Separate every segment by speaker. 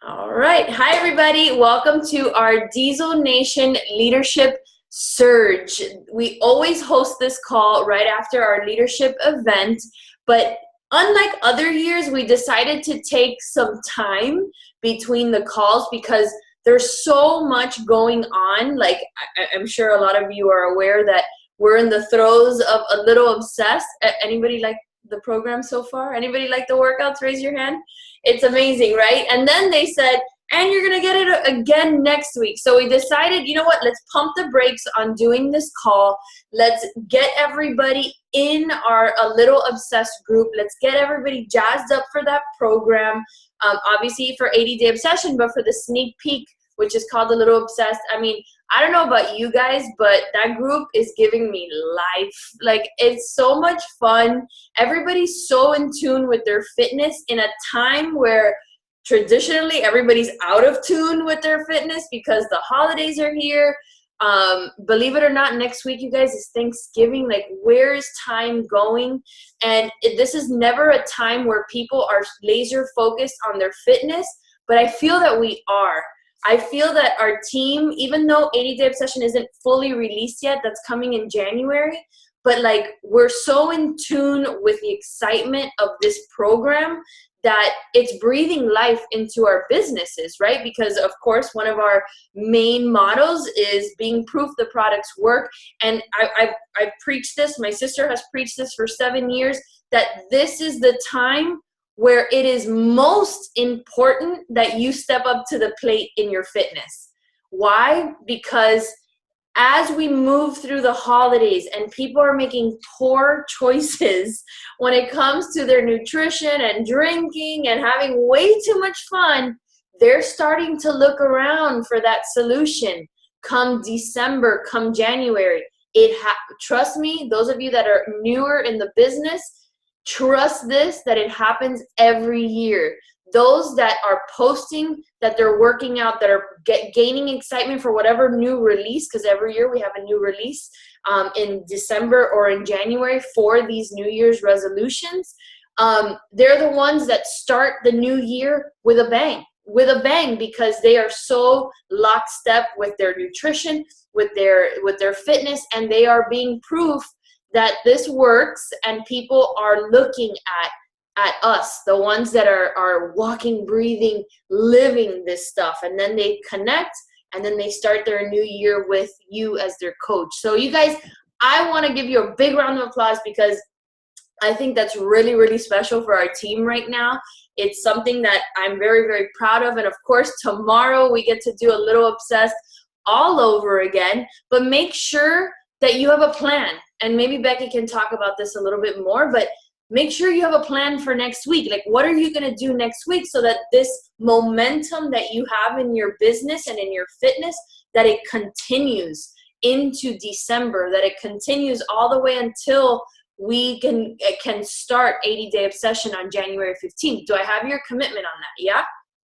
Speaker 1: All right. Hi, everybody. Welcome to our Diesel Nation Leadership Surge. We always host this call right after our leadership event, but unlike other years, we decided to take some time between the calls because there's so much going on. Like, I'm sure a lot of you are aware that we're in the throes of A Little Obsessed. Anybody like the program so far? Anybody like the workouts? Raise your hand. It's amazing, right? And then they said, and you're going to get it again next week. So we decided, you know what, let's pump the brakes on doing this call. Let's get everybody in our A Little Obsessed group. Let's get everybody jazzed up for that program. Obviously for 80-Day Obsession, but for the sneak peek, which is called A Little Obsessed. I mean, I don't know about you guys, but that group is giving me life. Like, it's so much fun. Everybody's so in tune with their fitness in a time where traditionally everybody's out of tune with their fitness because the holidays are here. Believe it or not, next week, you guys, is Thanksgiving. Like, where is time going? And this is never a time where people are laser focused on their fitness, but I feel that we are. I feel that our team, even though 80-Day Obsession isn't fully released yet, that's coming in January, but like, we're so in tune with the excitement of this program that it's breathing life into our businesses, right? Because of course, one of our main mottos is being proof the products work. And I've preached this, my sister has preached this for 7 years, that this is the time where it is most important that you step up to the plate in your fitness. Why? Because as we move through the holidays and people are making poor choices when it comes to their nutrition and drinking and having way too much fun, they're starting to look around for that solution come December, come January. Trust me, those of you that are newer in the business, trust this, that it happens every year. Those that are posting that they're working out, that are gaining excitement for whatever new release, because every year we have a new release in December or in January for these New Year's resolutions. They're the ones that start the new year with a bang, because they are so lockstep with their nutrition, with their fitness, and they are being proof that this works, and people are looking at us, the ones that are walking, breathing, living this stuff. And then they connect, and then they start their new year with you as their coach. So you guys, I want to give you a big round of applause because I think that's really, really special for our team right now. It's something that I'm very, very proud of. And of course, tomorrow we get to do A Little Obsessed all over again. But make sure that you have a plan. And maybe Becky can talk about this a little bit more, but make sure you have a plan for next week. Like, what are you going to do next week so that this momentum that you have in your business and in your fitness, that it continues into December, that it continues all the way until we can start 80-Day Obsession on January 15th. Do I have your commitment on that? Yeah?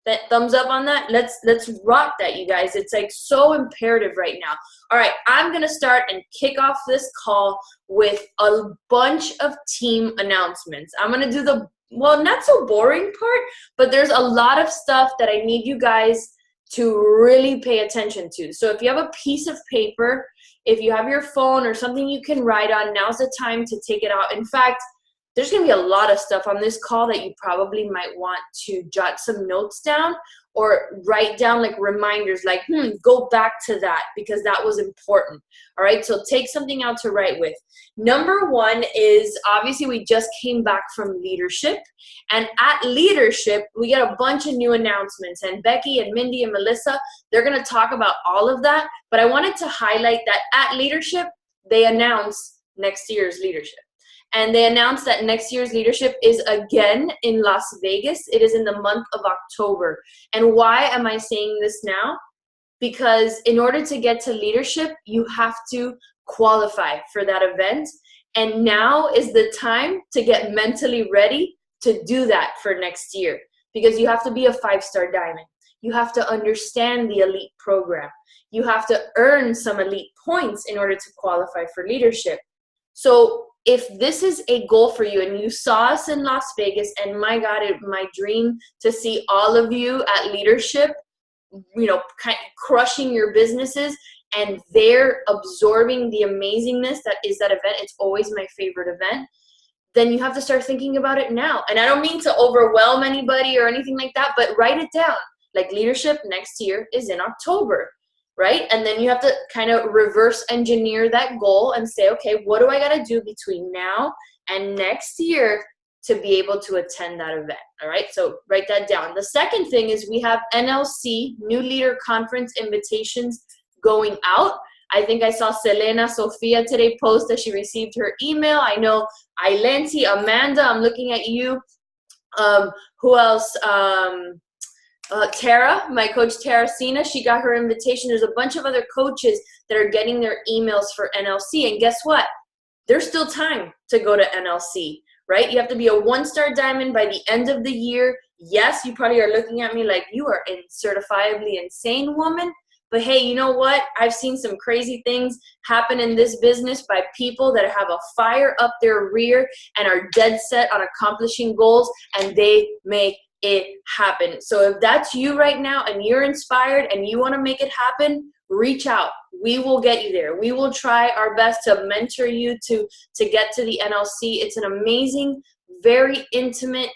Speaker 1: That thumbs up on that? Let's rock that, you guys. It's like so imperative right now. All right, I'm going to start and kick off this call with a bunch of team announcements. I'm going to do the, well, not so boring part, but there's a lot of stuff that I need you guys to really pay attention to. So if you have a piece of paper, if you have your phone or something you can write on, now's the time to take it out. In fact, there's going to be a lot of stuff on this call that you probably might want to jot some notes down or write down like reminders, like, go back to that because that was important. All right, so take something out to write with. Number one is, obviously, we just came back from leadership. And at leadership, we get a bunch of new announcements. And Becky and Mindy and Melissa, they're going to talk about all of that. But I wanted to highlight that at leadership, they announce next year's leadership. And they announced that next year's leadership is again in Las Vegas. It is in the month of October. And why am I saying this now? Because in order to get to leadership, you have to qualify for that event. And now is the time to get mentally ready to do that for next year. Because you have to be a 5-star diamond. You have to understand the elite program. You have to earn some elite points in order to qualify for leadership. So if this is a goal for you and you saw us in Las Vegas, and my God, my dream to see all of you at leadership, kind of crushing your businesses, and they're absorbing the amazingness that is that event. It's always my favorite event. Then you have to start thinking about it now. And I don't mean to overwhelm anybody or anything like that, but write it down. Like, leadership next year is in October, right? And then you have to kind of reverse engineer that goal and say, okay, what do I got to do between now and next year to be able to attend that event? All right, so write that down. The second thing is we have NLC, New Leader Conference invitations going out. I think I saw Selena Sofia today post that she received her email. I know Ailensi, Amanda, I'm looking at you. Who else? Tara, my coach Tara Sina, she got her invitation. There's a bunch of other coaches that are getting their emails for NLC. And guess what? There's still time to go to NLC, right? You have to be a 1-star diamond by the end of the year. Yes, you probably are looking at me like, you are certifiably insane, woman. But hey, you know what? I've seen some crazy things happen in this business by people that have a fire up their rear and are dead set on accomplishing goals, and they make it happen. So if that's you right now and you're inspired and you want to make it happen, reach out. We will get you there. We will try our best to mentor you to get to the NLC. It's an amazing, very intimate.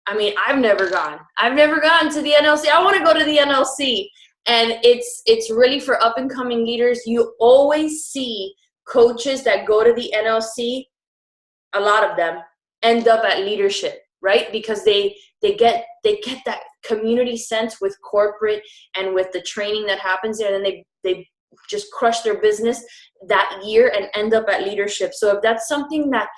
Speaker 1: I mean, I've never gone to the NLC. I want to go to the NLC. And it's really for up and coming leaders. You always see coaches that go to the NLC, a lot of them end up at leadership, right? Because they get that community sense with corporate and with the training that happens there, and then they just crush their business that year and end up at leadership. So if that's something that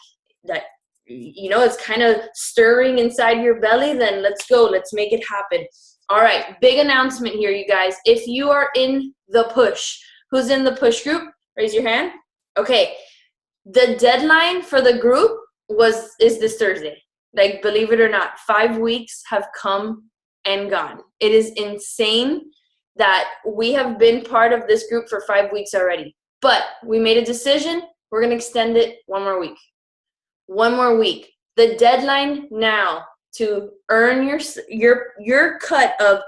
Speaker 1: it's kind of stirring inside your belly, then let's go. Let's make it happen. All right, big announcement here, you guys. If you are in the push, who's in the push group? Raise your hand. Okay, the deadline for the group is this Thursday. Like, believe it or not, 5 weeks have come and gone. It is insane that we have been part of this group for 5 weeks already. But we made a decision. We're going to extend it one more week. One more week. The deadline now to earn your cut of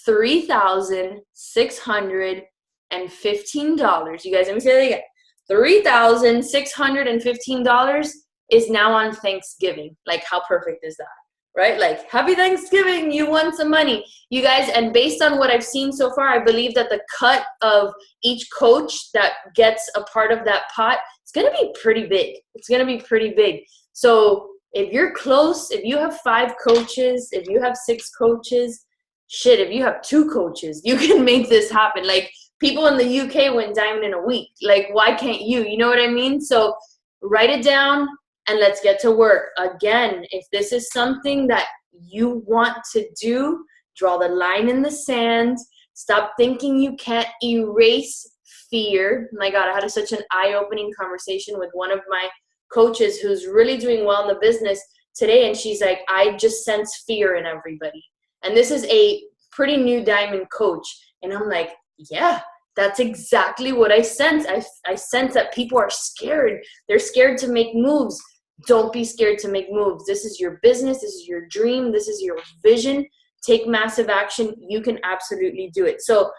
Speaker 1: $3,615. You guys, let me say that again. $3,615 is now on Thanksgiving. Like, how perfect is that? Right? Like, happy Thanksgiving, you won some money. You guys, and based on what I've seen so far, I believe that the cut of each coach that gets a part of that pot, it's going to be pretty big. It's going to be pretty big. So if you're close, if you have 5 coaches, if you have 6 coaches, shit, if you have 2 coaches, you can make this happen. Like, people in the UK went diamond in a week. Like, why can't you? You know what I mean? So write it down and let's get to work. Again, if this is something that you want to do, draw the line in the sand. Stop thinking you can't erase fear. My God, I had such an eye-opening conversation with one of my coaches who's really doing well in the business today, and she's like, I just sense fear in everybody. And this is a pretty new diamond coach, and I'm like, yeah, that's exactly what I sense. I sense that people are scared. They're scared to make moves. Don't be scared to make moves. This is your business. This is your dream. This is your vision. Take massive action. You can absolutely do it. So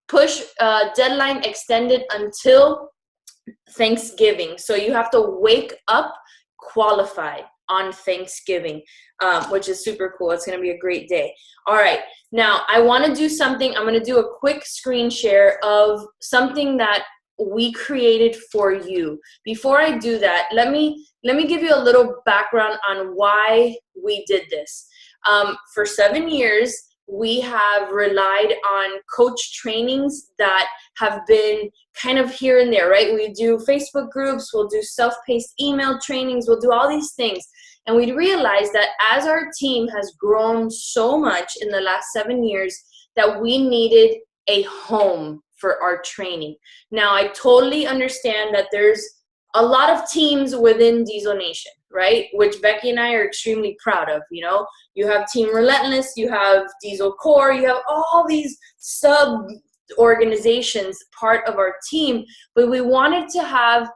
Speaker 1: push deadline extended until Thanksgiving. So you have to wake up qualified on Thanksgiving, which is super cool. It's going to be a great day. All right. Now I want to do something. I'm going to do a quick screen share of something that we created for you. Before I do that, let me give you a little background on why we did this. For 7 years, we have relied on coach trainings that have been kind of here and there, right? We do Facebook groups, we'll do self-paced email trainings, we'll do all these things. And we realized that as our team has grown so much in the last 7 years, that we needed a home for our training. Now, I totally understand that there's a lot of teams within Diesel Nation, right? Which Becky and I are extremely proud of. You know, you have Team Relentless, you have Diesel Core, you have all these sub organizations part of our team, but we wanted to have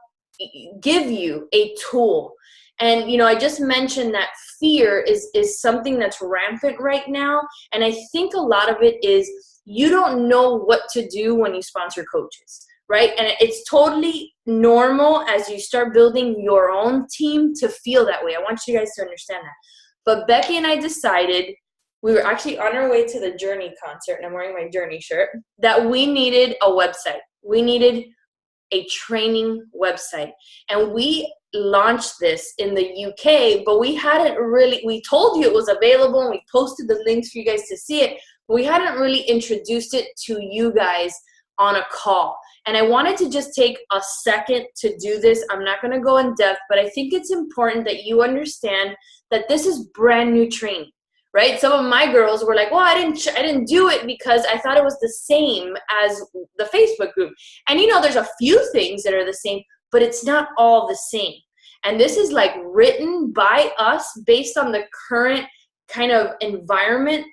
Speaker 1: give you a tool. And, you know, I just mentioned that fear is something that's rampant right now. And I think a lot of it is you don't know what to do when you sponsor coaches, right? And it's totally normal as you start building your own team to feel that way. I want you guys to understand that. But Becky and I decided, we were actually on our way to the Journey concert, and I'm wearing my Journey shirt, that we needed a website. We needed a training website. And we launched this in the UK, but we told you it was available and we posted the links for you guys to see it, but we hadn't really introduced it to you guys on a call. And I wanted to just take a second to do this. I'm not going to go in depth, but I think it's important that you understand that this is brand new training. Right? Some of my girls were like, well, I didn't do it because I thought it was the same as the Facebook group. And you know, there's a few things that are the same, but it's not all the same. And this is like written by us based on the current kind of environment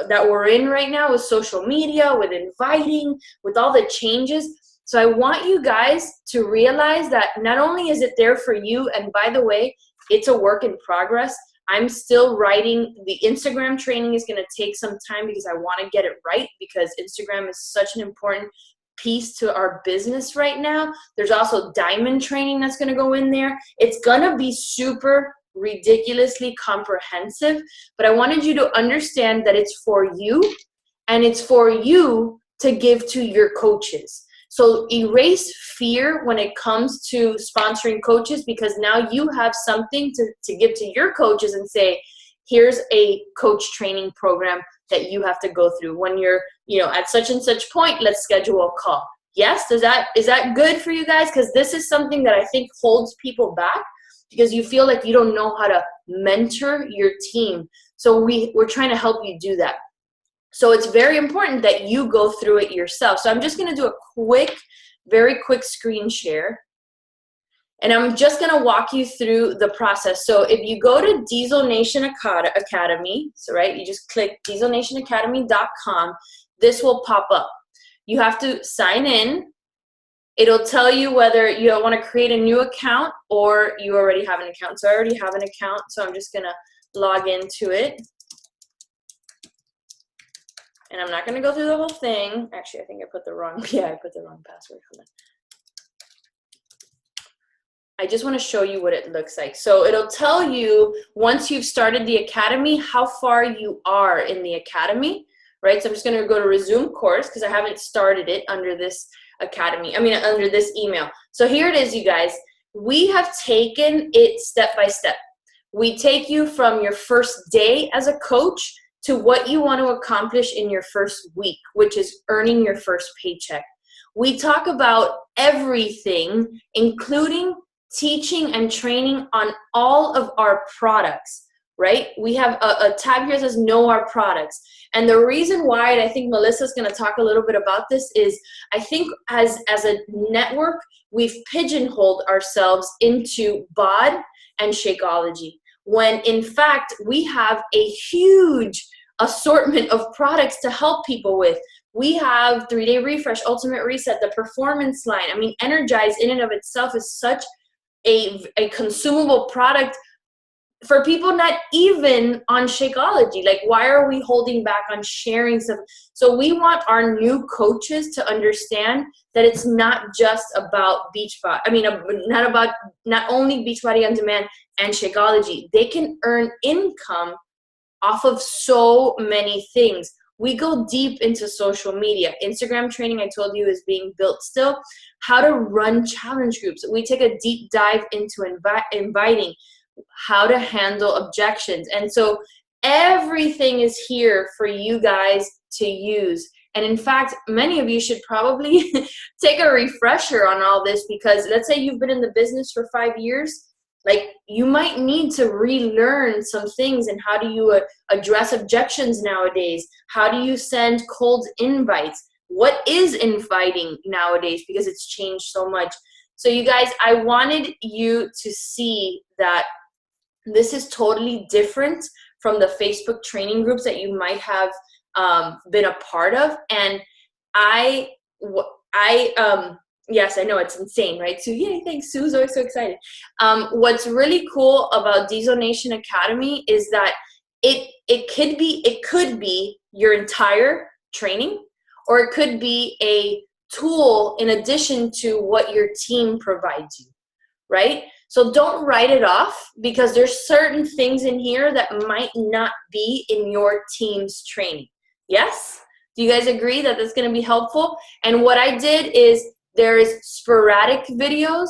Speaker 1: that we're in right now with social media, with inviting, with all the changes. So I want you guys to realize that not only is it there for you, and by the way, it's a work in progress. I'm still writing. The Instagram training is going to take some time because I want to get it right, because Instagram is such an important piece to our business right now. There's also diamond training that's going to go in there. It's going to be super ridiculously comprehensive, but I wanted you to understand that it's for you, and it's for you to give to your coaches. So erase fear when it comes to sponsoring coaches, because now you have something to give to your coaches and say, here's a coach training program that you have to go through. When you're, you know, at such and such point, let's schedule a call. Yes, is that good for you guys? Because this is something that I think holds people back, because you feel like you don't know how to mentor your team. So we're trying to help you do that. So it's very important that you go through it yourself. So I'm just going to do a very quick screen share. And I'm just going to walk you through the process. So if you go to Diesel Nation Academy, so right, you just click dieselnationacademy.com, this will pop up. You have to sign in. It'll tell you whether you want to create a new account or you already have an account. So I already have an account, so I'm just going to log into it. And I'm not going to go through the whole thing. Actually, I think I put the wrong password. Hold on. I just want to show you what it looks like. So it'll tell you once you've started the academy, how far you are in the academy, right? So I'm just going to go to resume course because I haven't started it under this academy. Under this email. So here it is, you guys. We have taken it step by step. We take you from your first day as a coach to what you want to accomplish in your first week, which is earning your first paycheck. We talk about everything, including teaching and training on all of our products, right? We have a tab here that says know our products. And the reason why, and I think Melissa's going to talk a little bit about this, is I think as a network, we've pigeonholed ourselves into BOD and Shakeology, when in fact we have a huge assortment of products to help people with. We have 3-day refresh, ultimate reset, the performance line. Energize in and of itself is such a consumable product for people not even on Shakeology. Like, why are we holding back on sharing stuff? So we want our new coaches to understand that it's not just about Beachbody. Not only Beachbody On Demand and Shakeology. They can earn income off of so many things. We go deep into social media. Instagram training, I told you, is being built still. How to run challenge groups. We take a deep dive into inviting, how to handle objections. And so everything is here for you guys to use. And in fact, many of you should probably take a refresher on all this, because let's say you've been in the business for 5 years. Like, you might need to relearn some things. And how do you address objections nowadays? How do you send cold invites? What is inviting nowadays? Because it's changed so much. So you guys, I wanted you to see that this is totally different from the Facebook training groups that you might have been a part of. And I Yes, I know, it's insane, right? Sue, yay, thanks. Sue's always so excited. What's really cool about Diesel Nation Academy is that it could be your entire training, or it could be a tool in addition to what your team provides you, right? So don't write it off, because there's certain things in here that might not be in your team's training. Yes? Do you guys agree that that's going to be helpful? And what I did is, there's sporadic videos.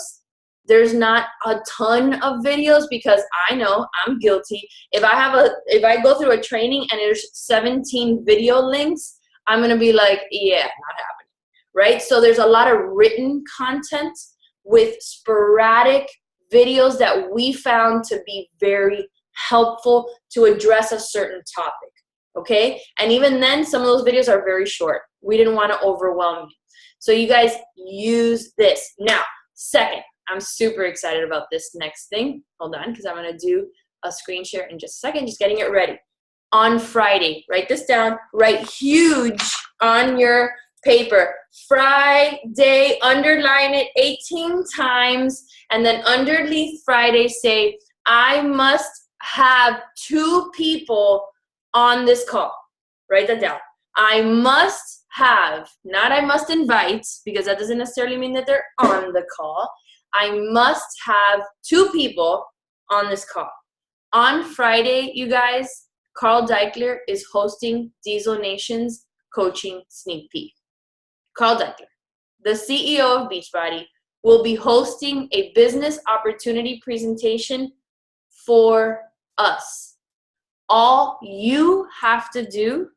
Speaker 1: There's not a ton of videos, because I know I'm guilty. If I go through a training and there's 17 video links, I'm going to be like, yeah, not happening, right? So there's a lot of written content with sporadic videos that we found to be very helpful to address a certain topic, okay? And even then, some of those videos are very short. We didn't want to overwhelm you. So you guys use this. Now, second, I'm super excited about this next thing. Hold on, because I'm going to do a screen share in just a second, just getting it ready. On Friday, write this down, write huge on your paper. Friday, underline it 18 times, and then underneath Friday say, I must have 2 people on this call. Write that down. I must have, not I must invite, because that doesn't necessarily mean that they're on the call. I must have 2 people on this call. On Friday, you guys, Carl Deichler is hosting Diesel Nation's coaching sneak peek. Carl Deichler, the CEO of Beachbody, will be hosting a business opportunity presentation for us. All you have to do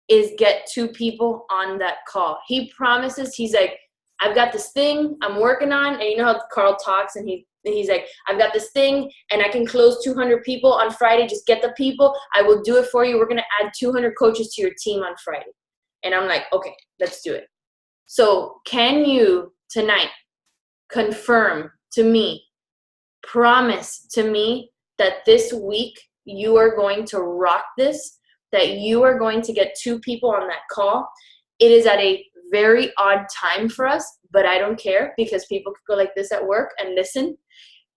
Speaker 1: is get 2 people on that call. He promises, he's like, I've got this thing I'm working on, and you know how Carl talks, and he's like, I've got this thing, and I can close 200 people on Friday. Just get the people. I will do it for you. We're going to add 200 coaches to your team on Friday. And I'm like, okay, let's do it. So can you tonight confirm to me, promise to me that this week you are going to rock this, that you are going to get 2 people on that call? It is at a very odd time for us, but I don't care, because people could go like this at work and listen.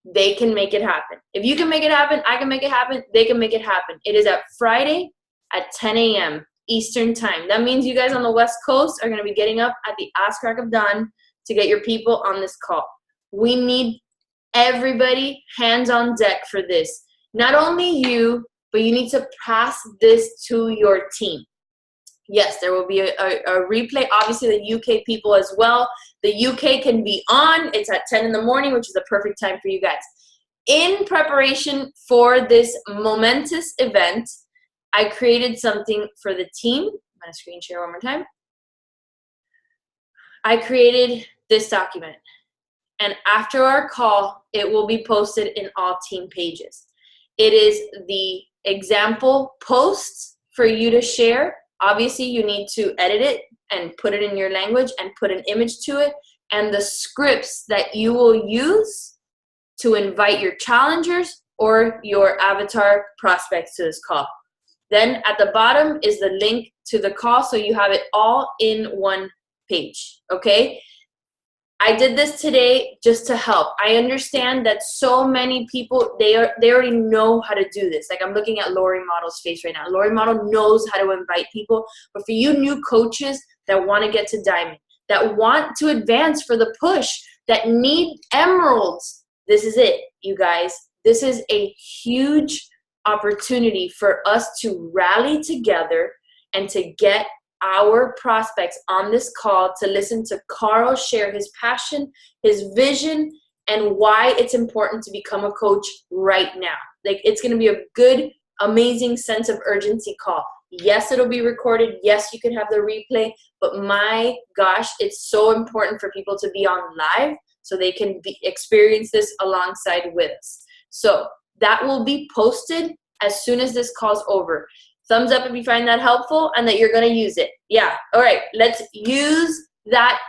Speaker 1: They can make it happen. If you can make it happen, I can make it happen. They can make it happen. It is at Friday at 10 a.m. Eastern time. That means you guys on the West Coast are going to be getting up at the ass crack of dawn to get your people on this call. We need everybody hands on deck for this. Not only you, but you need to pass this to your team. Yes, there will be a replay. Obviously, the UK people as well. The UK can be on. It's at 10 in the morning, which is the perfect time for you guys. In preparation for this momentous event, I created something for the team. I'm going to screen share one more time. I created this document. And after our call, it will be posted in all team pages. It is the example posts for you to share. Obviously, you need to edit it and put it in your language and put an image to it, and the scripts that you will use to invite your challengers or your avatar prospects to this call. Then at the bottom is the link to the call, so you have it all in one page, okay? I did this today just to help. I understand that so many people, they already know how to do this. Like, I'm looking at Lori Model's face right now. Lori Model knows how to invite people. But for you new coaches that want to get to Diamond, that want to advance for the push, that need emeralds, this is it, you guys. This is a huge opportunity for us to rally together and to get our prospects on this call to listen to Carl share his passion, his vision, and why it's important to become a coach right now. Like, it's going to be a good, amazing sense of urgency call. Yes, it'll be recorded. Yes, you can have the replay, but my gosh, it's so important for people to be on live so they can experience this alongside with us. So that will be posted as soon as this call's over. Thumbs up if you find that helpful and that you're going to use it. Yeah. All right. Let's use that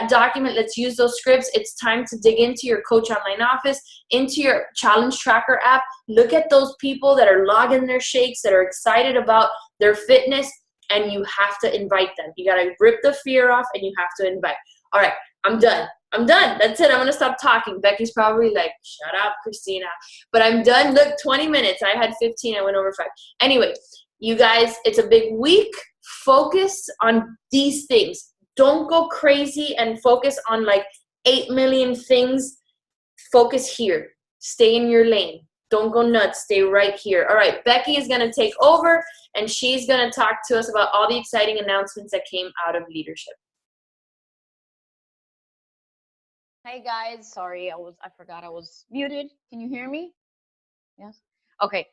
Speaker 1: document. Let's use those scripts. It's time to dig into your Coach Online Office, into your Challenge Tracker app. Look at those people that are logging their shakes, that are excited about their fitness, and you have to invite them. You got to rip the fear off and you have to invite. All right. I'm done. I'm done. That's it. I'm going to stop talking. Becky's probably like, shut up, Christina. But I'm done. Look, 20 minutes. I had 15. I went over 5. Anyway, you guys, it's a big week. Focus on these things. Don't go crazy and focus on like 8 million things. Focus here. Stay in your lane. Don't go nuts. Stay right here. All right, Becky is going to take over, and she's going to talk to us about all the exciting announcements that came out of leadership.
Speaker 2: Hey guys, sorry, I forgot I was muted. Can you hear me? Yes. Okay.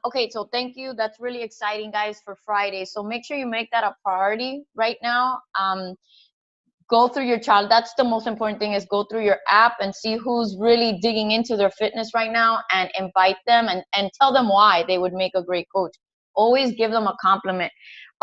Speaker 2: Okay, so thank you. That's really exciting, guys, for Friday. So make sure you make that a priority right now. Go through your child. That's the most important thing, is go through your app and see who's really digging into their fitness right now, and invite them and tell them why they would make a great coach. Always give them a compliment.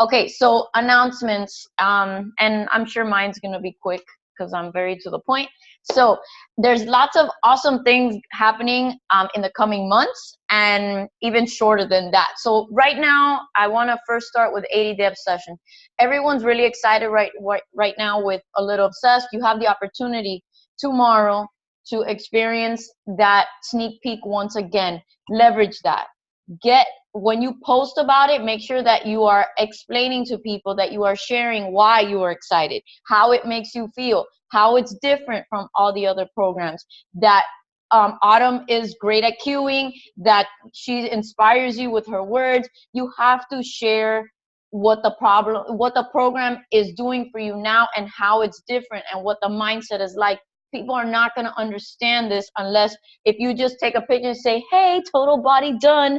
Speaker 2: Okay, so announcements, and I'm sure mine's gonna be quick because I'm very to the point. So there's lots of awesome things happening in the coming months, and even shorter than that. So right now, I want to first start with 80-day obsession. Everyone's really excited right now with A Little Obsessed. You have the opportunity tomorrow to experience that sneak peek once again. Leverage that. When you post about it, make sure that you are explaining to people, that you are sharing why you are excited, how it makes you feel, how it's different from all the other programs, that Autumn is great at cueing, that she inspires you with her words. You have to share what the program is doing for you now, and how it's different, and what the mindset is like. People are not going to understand this unless, if you just take a picture and say, hey, total body done,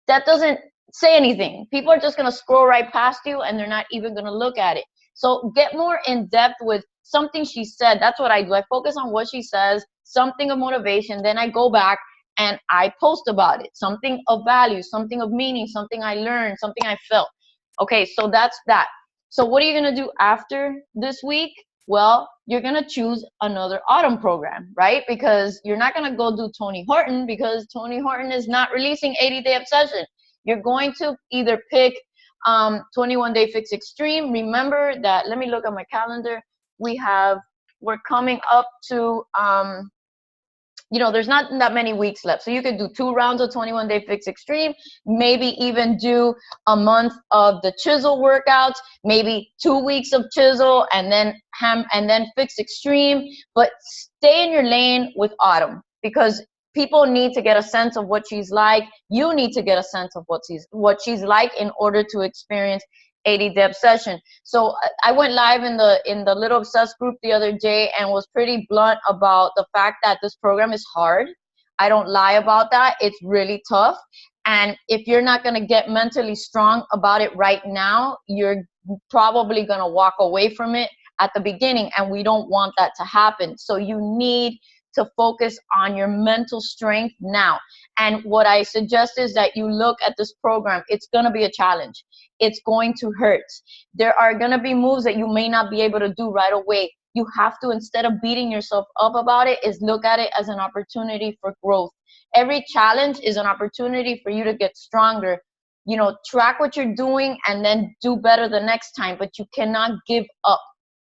Speaker 2: that doesn't say anything. People are just going to scroll right past you, and they're not even going to look at it. So get more in depth with something she said. That's what I do. I focus on what she says, something of motivation. Then I go back and I post about it. Something of value, something of meaning, something I learned, something I felt. Okay, so that's that. So what are you going to do after this week? Well, you're going to choose another Autumn program, right? Because you're not going to go do Tony Horton, because Tony Horton is not releasing 80-day obsession. You're going to either pick 21 Day Fix Extreme. Remember that, let me look at my calendar. We're coming up to, there's not that many weeks left. So you could do 2 rounds of 21 Day Fix Extreme, maybe even do a month of the chisel workouts, maybe 2 weeks of chisel, and then Fix Extreme. But stay in your lane with Autumn, because people need to get a sense of what she's like. You need to get a sense of what she's like in order to experience 80-day obsession. So I went live in the Little Obsessed group the other day, and was pretty blunt about the fact that this program is hard. I don't lie about that. It's really tough. And if you're not going to get mentally strong about it right now, you're probably going to walk away from it at the beginning, and we don't want that to happen. So you need to focus on your mental strength now. And what I suggest is that you look at this program. It's going to be a challenge. It's going to hurt. There are going to be moves that you may not be able to do right away. You have to, instead of beating yourself up about it, is look at it as an opportunity for growth. Every challenge is an opportunity for you to get stronger. Track what you're doing and then do better the next time, but you cannot give up.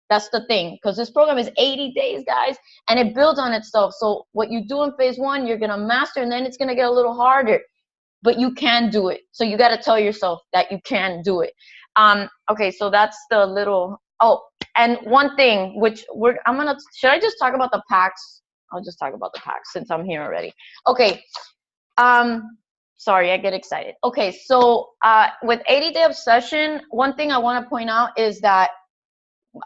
Speaker 2: That's the thing, because this program is 80 days, guys, and it builds on itself. So what you do in phase 1, you're going to master, and then it's going to get a little harder, but you can do it. So you got to tell yourself that you can do it. Okay, so that's the little, and one thing, should I just talk about the packs? I'll just talk about the packs since I'm here already. Okay, sorry, I get excited. Okay, so with 80-day obsession, one thing I want to point out is that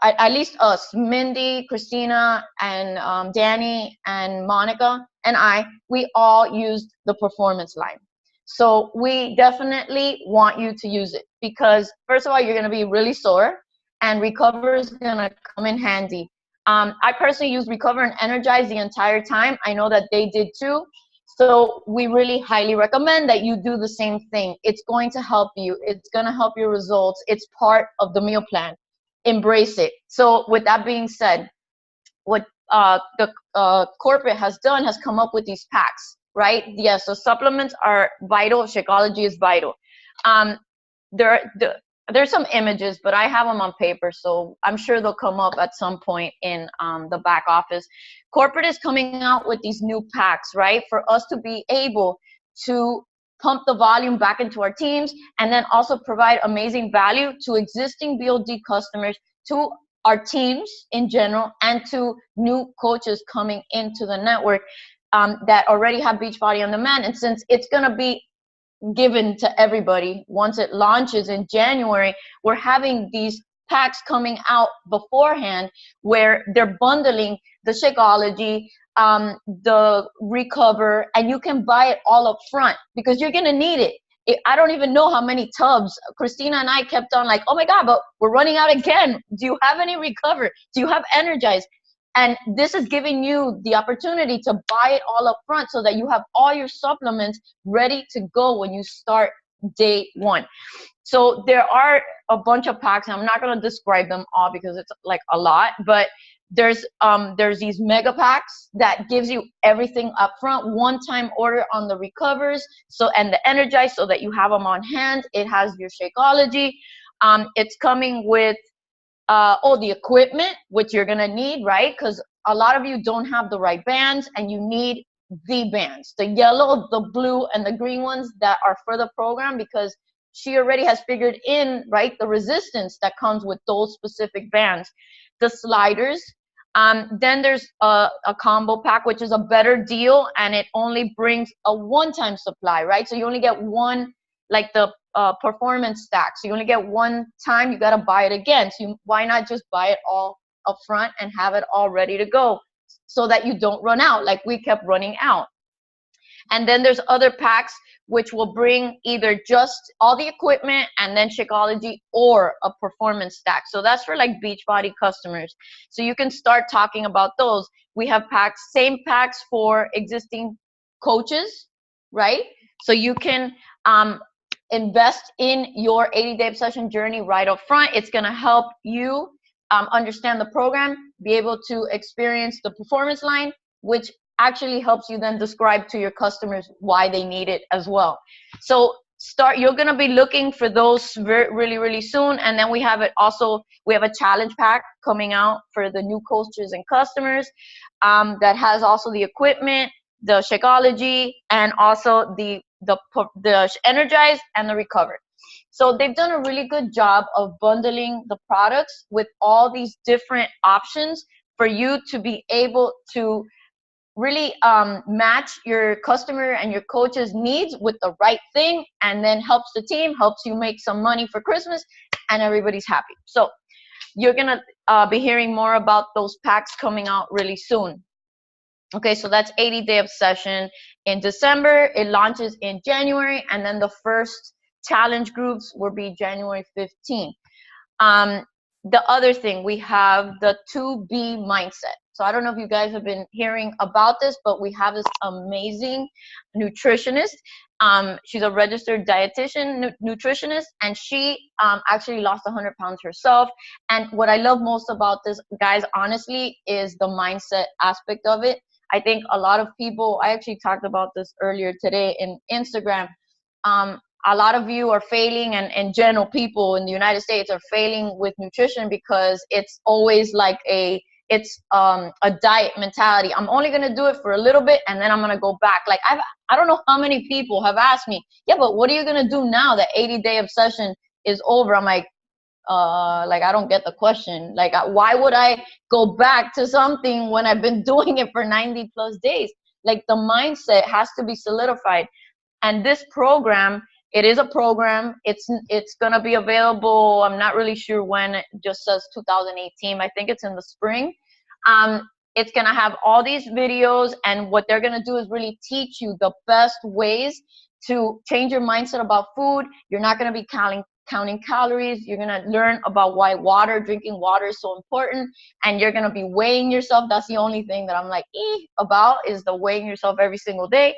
Speaker 2: at least us, Mindy, Christina, and Danny, and Monica, and we all used the performance line. So we definitely want you to use it, because first of all, you're going to be really sore, and Recover is going to come in handy. I personally use Recover and Energize the entire time. I know that they did too. So we really highly recommend that you do the same thing. It's going to help you. It's going to help your results. It's part of the meal plan. Embrace it. So with that being said, what the corporate has come up with these packs, right? Yes, so supplements are vital. Shakeology is vital. there's some images, but I have them on paper, so I'm sure they'll come up at some point in the back office. Corporate is coming out with these new packs, right, for us to be able to pump the volume back into our teams, and then also provide amazing value to existing BOD customers, to our teams in general, and to new coaches coming into the network that already have Beachbody On Demand. And since it's going to be given to everybody once it launches in January, we're having these packs coming out beforehand where they're bundling the Shakeology, the Recover, and you can buy it all up front because you're gonna need it. I don't even know how many tubs. Christina and I kept on like, oh my God, but we're running out again. Do you have any Recover? Do you have Energize? And this is giving you the opportunity to buy it all up front so that you have all your supplements ready to go when you start day one. So there are a bunch of packs, and I'm not going to describe them all because it's like a lot, but there's these mega packs that gives you everything up front, one-time order on the Recovers, so, and the Energize, so that you have them on hand. It has your Shakeology. It's coming with the equipment, which you're gonna need, right? Because a lot of you don't have the right bands, and you need the bands, the yellow, the blue, and the green ones that are for the program, because she already has figured in, right, the resistance that comes with those specific bands. The sliders. Then there's a combo pack, which is a better deal, and it only brings a one-time supply, right? So you only get one, like the performance stack. So you only get one time, you got to buy it again. So why not just buy it all up front and have it all ready to go so that you don't run out like we kept running out. And then there's other packs which will bring either just all the equipment and then Shakeology, or a performance stack. So that's for like Beachbody customers. So you can start talking about those. We have packs, same packs for existing coaches, right? So you can invest in your 80-day obsession journey right up front. It's going to help you understand the program, be able to experience the performance line, which actually helps you then describe to your customers why they need it as well. So you're going to be looking for those really soon. And then we have a challenge pack coming out for the new coaches and customers that has also the equipment, the Shakeology, and also the Energize and the Recover. So they've done a really good job of bundling the products with all these different options for you to be able to really match your customer and your coach's needs with the right thing, and then helps the team, helps you make some money for Christmas, and everybody's happy. So you're gonna be hearing more about those packs coming out really soon. Okay, so that's 80-day obsession in December. It launches in January, and then the first challenge groups will be January 15th. The other thing, we have the 2B mindset. So I don't know if you guys have been hearing about this, but we have this amazing nutritionist. She's a registered dietitian, nutritionist, and she actually lost 100 pounds herself. And what I love most about this, guys, honestly, is the mindset aspect of it. I think a lot of people, I actually talked about this earlier today in Instagram. A lot of you are failing, and in general, people in the United States are failing with nutrition because it's always like a diet mentality. I'm only going to do it for a little bit and then I'm going to go back. Like I don't know how many people have asked me, yeah, but what are you going to do now that 80-day obsession is over? I'm like, I don't get the question. Like, why would I go back to something when I've been doing it for 90 plus days? Like, the mindset has to be solidified. And this program, it is a program. It's going to be available. I'm not really sure when. It just says 2018. I think it's in the spring. It's going to have all these videos, and what they're going to do is really teach you the best ways to change your mindset about food. You're not going to be counting calories. You're going to learn about why drinking water is so important, and you're going to be weighing yourself. That's the only thing that I'm like about, is the weighing yourself every single day.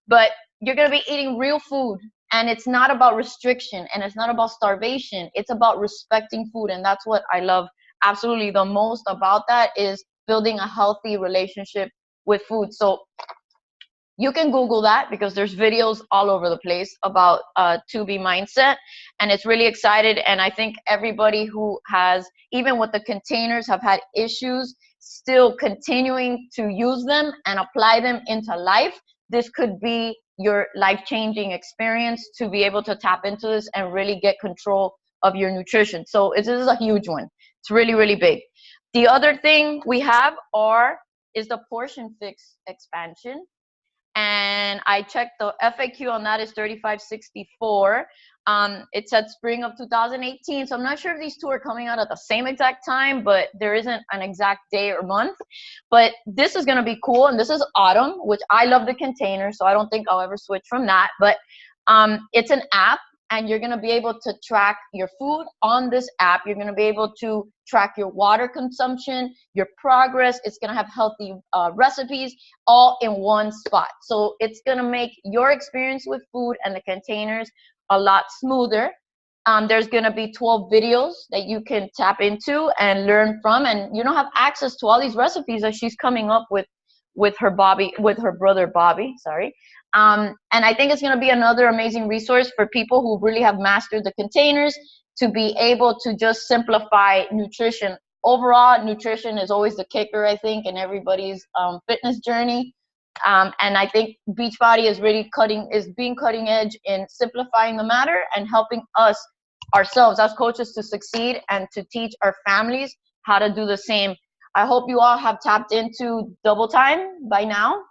Speaker 2: But you're going to be eating real food, and it's not about restriction, and it's not about starvation. It's about respecting food, and that's what I love absolutely the most about that, is building a healthy relationship with food. So You can Google that because there's videos all over the place about 2B mindset, and it's really excited. And I think everybody who has, even with the containers, have had issues still continuing to use them and apply them into life. This could be your life-changing experience to be able to tap into this and really get control of your nutrition. So this is a huge one. It's really, really big. The other thing we have is the portion fix expansion. And I checked the FAQ on that is 3564. It said spring of 2018. So I'm not sure if these two are coming out at the same exact time, but there isn't an exact day or month. But this is going to be cool. And this is autumn, which I love the container. So I don't think I'll ever switch from that. But it's an app, and you're going to be able to track your food on this app. You're going to be able to track your water consumption, your progress. It's going to have healthy recipes all in one spot. So it's going to make your experience with food and the containers a lot smoother. There's going to be 12 videos that you can tap into and learn from, and you don't have access to all these recipes that she's coming up with her brother Bobby, sorry. And I think it's going to be another amazing resource for people who really have mastered the containers to be able to just simplify nutrition. Overall, nutrition is always the kicker, I think, in everybody's fitness journey. And I think Beachbody is really being cutting edge in simplifying the matter and helping ourselves as coaches to succeed and to teach our families how to do the same. I hope you all have tapped into Double Time by now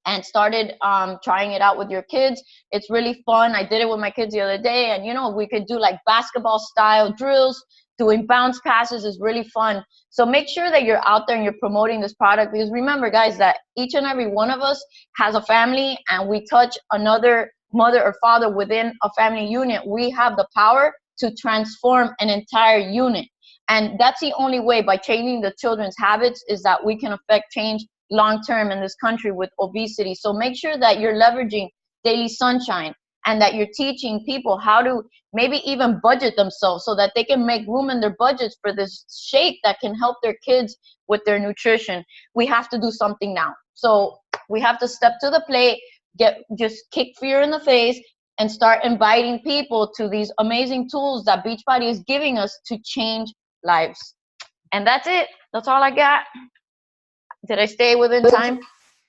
Speaker 2: and started trying it out with your kids. It's really fun. I did it with my kids the other day, and we could do like basketball style drills. Doing bounce passes is really fun. So make sure that you're out there and you're promoting this product, because remember, guys, that each and every one of us has a family, and we touch another mother or father within a family unit. We have the power to transform an entire unit. And that's the only way, by changing the children's habits, is that we can affect change long-term in this country with obesity. So make sure that you're leveraging Daily Sunshine and that you're teaching people how to maybe even budget themselves so that they can make room in their budgets for this shake that can help their kids with their nutrition. We have to do something now. So we have to step to the plate, just kick fear in the face, and start inviting people to these amazing tools that Beachbody is giving us to change lives. And that's it. That's all I got. Did I stay within time?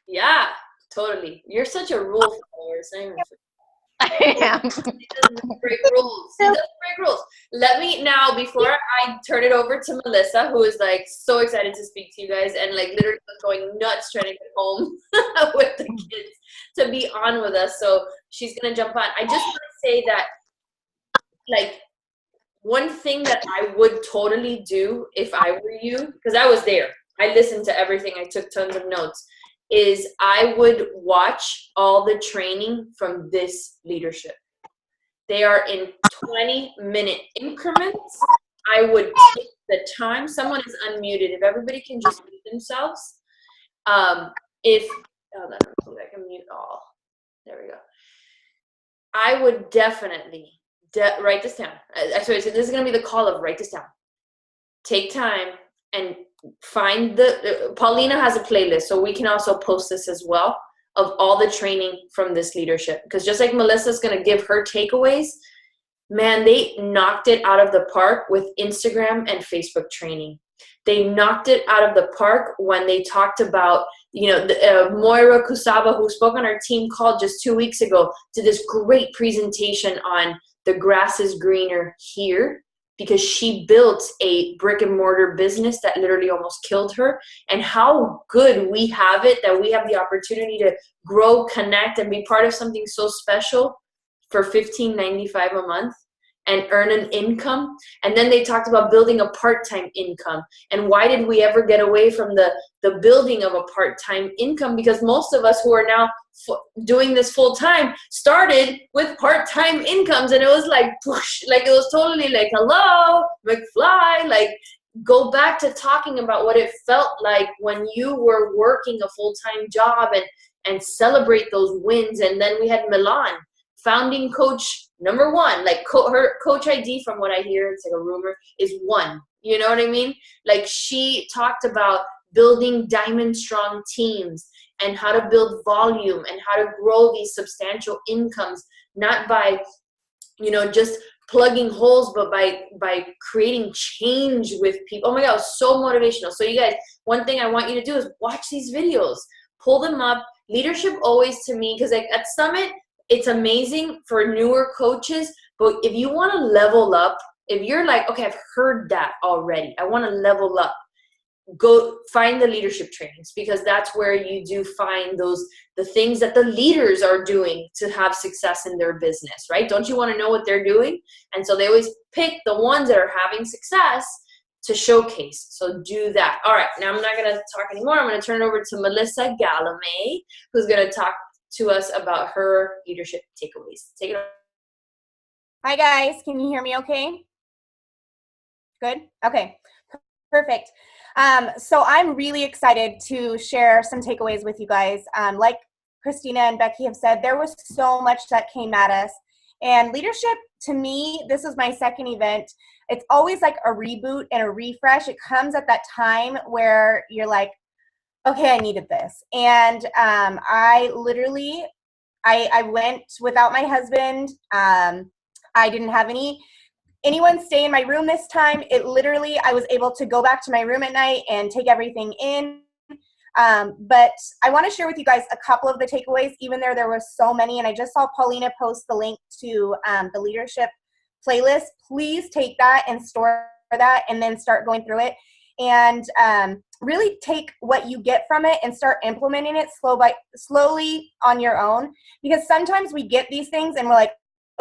Speaker 1: Yeah, totally. You're such a rule follower, Simon.
Speaker 2: I am.
Speaker 1: He does break rules. He does break rules. Let me now, before I turn it over to Melissa, who is like so excited to speak to you guys and like literally going nuts trying to get home with the kids to be on with us. So she's gonna jump on. I just want to say that, like, one thing that I would totally do if I were you, because I was there. I listened to everything. I took tons of notes. Is I would watch all the training from this leadership. They are in 20-minute increments. I would take the time. Someone is unmuted. If everybody can just mute themselves. I can mute all. There we go. I would definitely write this down. So this is going to be the call of write this down. Take time and find Paulina has a playlist, so we can also post this as well, of all the training from this leadership. Because just like Melissa's going to give her takeaways, man, they knocked it out of the park with Instagram and Facebook training. They knocked it out of the park when they talked about, Moira Kusaba, who spoke on our team call just 2 weeks ago, did this great presentation on the grass is greener here, because she built a brick and mortar business that literally almost killed her, and how good we have it that we have the opportunity to grow, connect, and be part of something so special for $15.95 a month and earn an income. And then they talked about building a part-time income. And why did we ever get away from the building of a part-time income? Because most of us who are now doing this full-time started with part-time incomes, and it was like, whoosh, like it was totally like, hello, McFly, like go back to talking about what it felt like when you were working a full-time job and celebrate those wins. And then we had Milan, founding coach number one, like her coach ID, from what I hear, it's like a rumor, is 1. You know what I mean? Like she talked about building diamond strong teams and how to build volume and how to grow these substantial incomes, not by, just plugging holes, but by creating change with people. Oh my God, it was so motivational. So you guys, one thing I want you to do is watch these videos, pull them up. Leadership always, to me, because like at Summit, it's amazing for newer coaches, but if you want to level up, if you're like, okay, I've heard that already, I want to level up, go find the leadership trainings, because that's where you do find the things that the leaders are doing to have success in their business, right? Don't you want to know what they're doing? And so they always pick the ones that are having success to showcase. So do that. All right, now I'm not going to talk anymore. I'm going to turn it over to Melissa Galame, who's going to talk to us about her leadership takeaways. Take it over.
Speaker 3: Hi guys, can you hear me okay? Good? Okay, perfect. So I'm really excited to share some takeaways with you guys. Like Christina and Becky have said, there was so much that came at us. And leadership, to me, this is my second event. It's always like a reboot and a refresh. It comes at that time where you're like, okay, I needed this. And I went without my husband. I didn't have anyone stay in my room this time. I was able to go back to my room at night and take everything in. But I want to share with you guys a couple of the takeaways, even though there were so many. And I just saw Paulina post the link to the leadership playlist. Please take that and store that and then start going through it. And really take what you get from it and start implementing it slowly on your own. Because sometimes we get these things and we're like,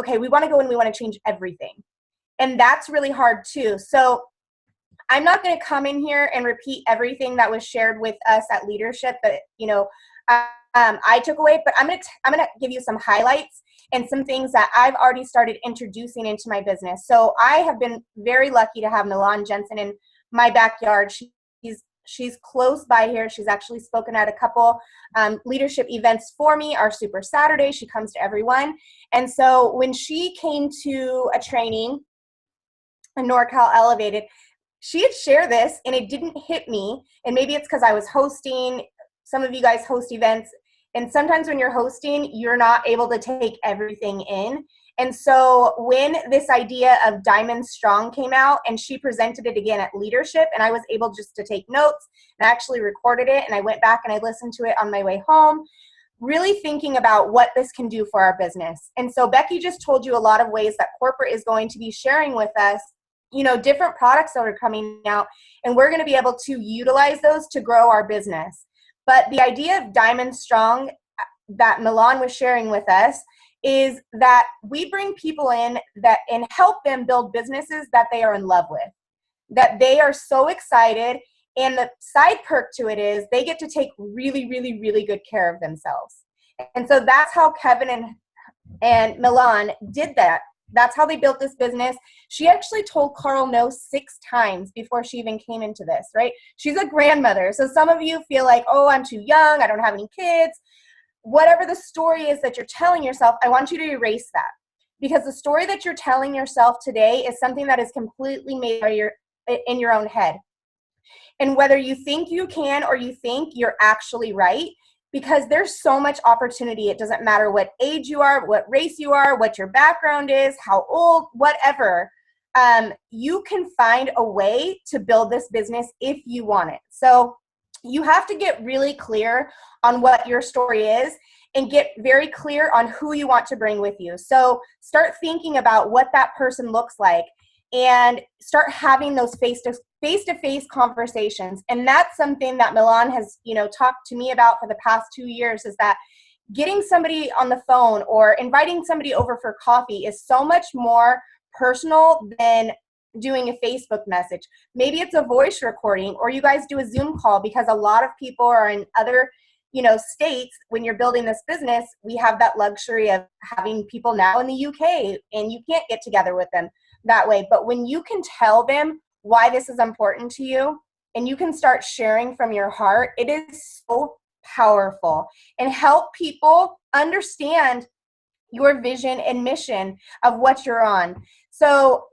Speaker 3: okay, we want to go and we want to change everything. And that's really hard too. So I'm not going to come in here and repeat everything that was shared with us at leadership that, I took away, but I'm going to give you some highlights and some things that I've already started introducing into my business. So I have been very lucky to have Milan Jensen in my backyard. She's close by here. She's actually spoken at a couple leadership events for me. Our Super Saturday, she comes to every one. And so when she came to a training in NorCal Elevated, she had shared this and it didn't hit me. And maybe it's because I was hosting. Some of you guys host events. And sometimes when you're hosting, you're not able to take everything in. And so when this idea of Diamond Strong came out and she presented it again at leadership, and I was able just to take notes and I actually recorded it and I went back and I listened to it on my way home, really thinking about what this can do for our business. And so Becky just told you a lot of ways that corporate is going to be sharing with us, different products that are coming out, and we're going to be able to utilize those to grow our business. But the idea of Diamond Strong that Milan was sharing with us is that we bring people in and help them build businesses that they are in love with, that they are so excited. And the side perk to it is they get to take really, really, really good care of themselves. And so that's how Kevin and Milan did that. That's how they built this business. She actually told Carl no 6 times before she even came into this, right? She's a grandmother. So some of you feel like, oh, I'm too young, I don't have any kids. Whatever the story is that you're telling yourself, I want you to erase that. Because the story that you're telling yourself today is something that is completely made in your own head. And whether you think you can or you think you're actually right, because there's so much opportunity. It doesn't matter what age you are, what race you are, what your background is, how old, whatever. You can find a way to build this business if you want it. So you have to get really clear on what your story is and get very clear on who you want to bring with you. So start thinking about what that person looks like and start having those face-to-face conversations. And that's something that Milan has, talked to me about for the past 2 years, is that getting somebody on the phone or inviting somebody over for coffee is so much more personal than doing a Facebook message. Maybe it's a voice recording, or you guys do a Zoom call, because a lot of people are in other, states. When you're building this business, we have that luxury of having people now in the UK, and you can't get together with them that way. But when you can tell them why this is important to you and you can start sharing from your heart, it is so powerful and help people understand your vision and mission of what you're on. So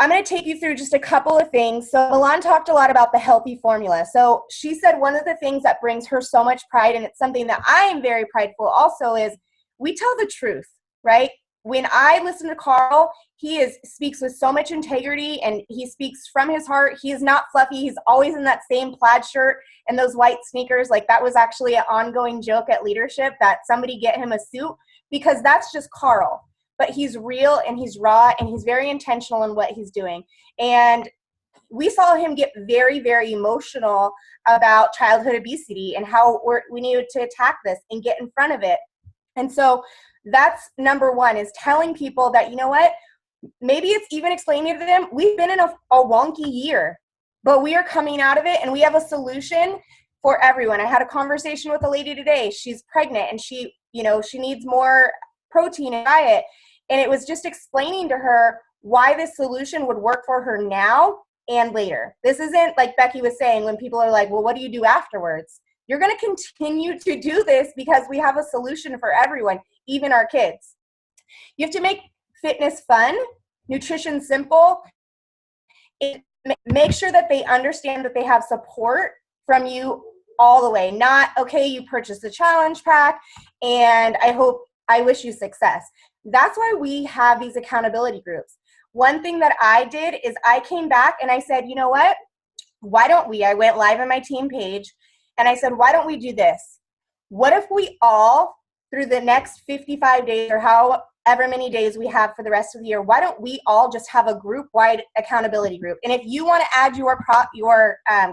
Speaker 3: I'm going to take you through just a couple of things. So Milan talked a lot about the healthy formula. So she said one of the things that brings her so much pride, and it's something that I am very prideful also, is we tell the truth, right? When I listen to Carl, he speaks with so much integrity, and he speaks from his heart. He is not fluffy. He's always in that same plaid shirt and those white sneakers. Like, that was actually an ongoing joke at leadership, that somebody get him a suit, because that's just Carl. But he's real and he's raw and he's very intentional in what he's doing. And we saw him get very, very emotional about childhood obesity and how we needed to attack this and get in front of it. And so that's number one, is telling people that, you know what, maybe it's even explaining to them, we've been in a wonky year, but we are coming out of it and we have a solution for everyone. I had a conversation with a lady today. She's pregnant and she needs more protein in diet. And it was just explaining to her why this solution would work for her now and later. This isn't like Becky was saying, when people are like, well, what do you do afterwards? You're going to continue to do this because we have a solution for everyone, even our kids. You have to make fitness fun, nutrition simple. Make sure that they understand that they have support from you all the way. Not, okay, you purchased the challenge pack and I wish you success. That's why we have these accountability groups. One thing that I did is I came back and I said, you know what? Why don't we? I went live on my team page and I said, why don't we do this? What if we all, through the next 55 days or however many days we have for the rest of the year, why don't we all just have a group-wide accountability group? And if you want to add your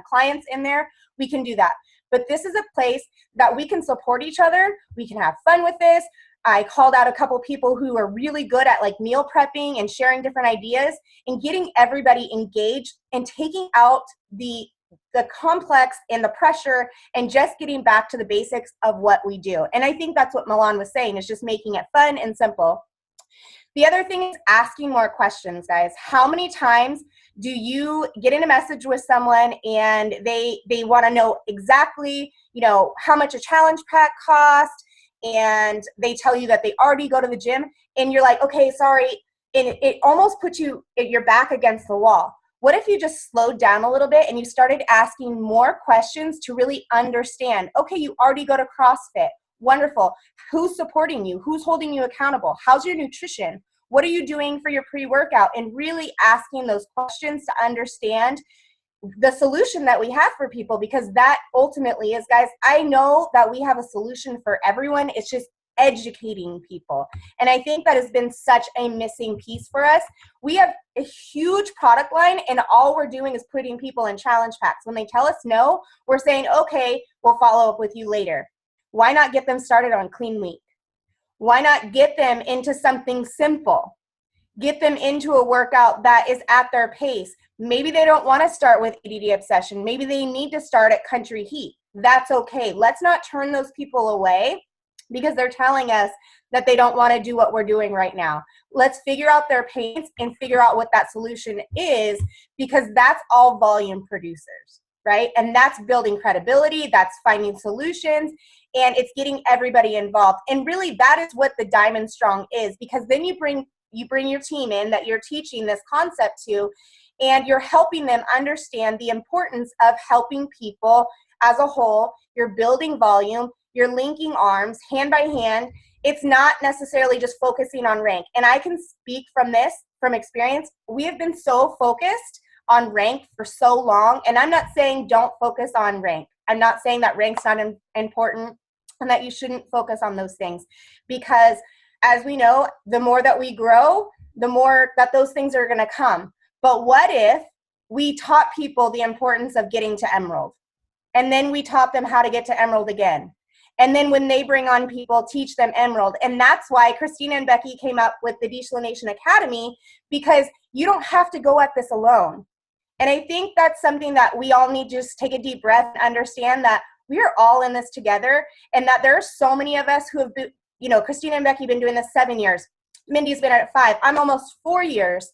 Speaker 3: clients in there, we can do that. But this is a place that we can support each other. We can have fun with this. I called out a couple people who are really good at like meal prepping and sharing different ideas and getting everybody engaged and taking out the complex and the pressure and just getting back to the basics of what we do. And I think that's what Milan was saying, is just making it fun and simple. The other thing is asking more questions, guys. How many times do you get in a message with someone and they want to know exactly, how much a challenge pack costs, and they tell you that they already go to the gym, and you're like, okay, sorry, and it almost puts your back against the wall. What if you just slowed down a little bit and you started asking more questions to really understand, okay, you already go to CrossFit. Wonderful. Who's supporting you? Who's holding you accountable? How's your nutrition? What are you doing for your pre-workout? And really asking those questions to understand the solution that we have for people, because that ultimately is, guys, I know that we have a solution for everyone. It's just educating people. And I think that has been such a missing piece for us. We have a huge product line and all we're doing is putting people in challenge packs. When they tell us no, we're saying, okay, we'll follow up with you later. Why not get them started on Clean Week? Why not get them into something simple? Get them into a workout that is at their pace. Maybe they don't want to start with ADD Obsession. Maybe they need to start at Country Heat. That's okay. Let's not turn those people away because they're telling us that they don't want to do what we're doing right now. Let's figure out their pains and figure out what that solution is, because that's all volume producers, right? And that's building credibility, that's finding solutions, and it's getting everybody involved. And really that is what the Diamond Strong is, because then you bring your team in that you're teaching this concept to, and you're helping them understand the importance of helping people as a whole. You're building volume, you're linking arms hand by hand. It's not necessarily just focusing on rank. And I can speak from experience. We have been so focused on rank for so long. And I'm not saying don't focus on rank. I'm not saying that rank's not important and that you shouldn't focus on those things. Because as we know, the more that we grow, the more that those things are going to come. But what if we taught people the importance of getting to Emerald? And then we taught them how to get to Emerald again. And then when they bring on people, teach them Emerald. And that's why Christina and Becky came up with the Diesel Nation Academy, because you don't have to go at this alone. And I think that's something that we all need to just take a deep breath and understand that we are all in this together, and that there are so many of us who have been, Christina and Becky have been doing this 7 years. Mindy's been at it 5. I'm almost 4 years.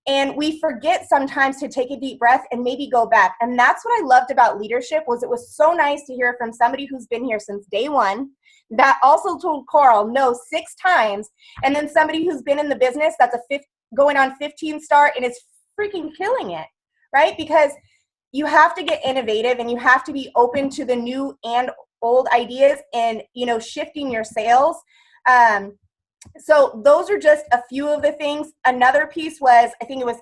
Speaker 3: And we forget sometimes to take a deep breath and maybe go back. And that's what I loved about leadership, was it was so nice to hear from somebody who's been here since day one, that also told Carl no 6 times, and then somebody who's been in the business that's going on 15 star and is freaking killing it, right? Because you have to get innovative and you have to be open to the new and old ideas and, you know, shifting your sales. So those are just a few of the things. Another piece was, I think it was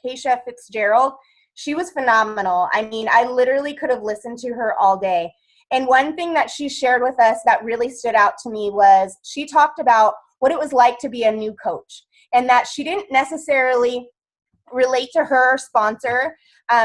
Speaker 3: Keisha Fitzgerald. She was phenomenal. I mean, I literally could have listened to her all day. And one thing that she shared with us that really stood out to me was she talked about what it was like to be a new coach, and that she didn't necessarily relate to her sponsor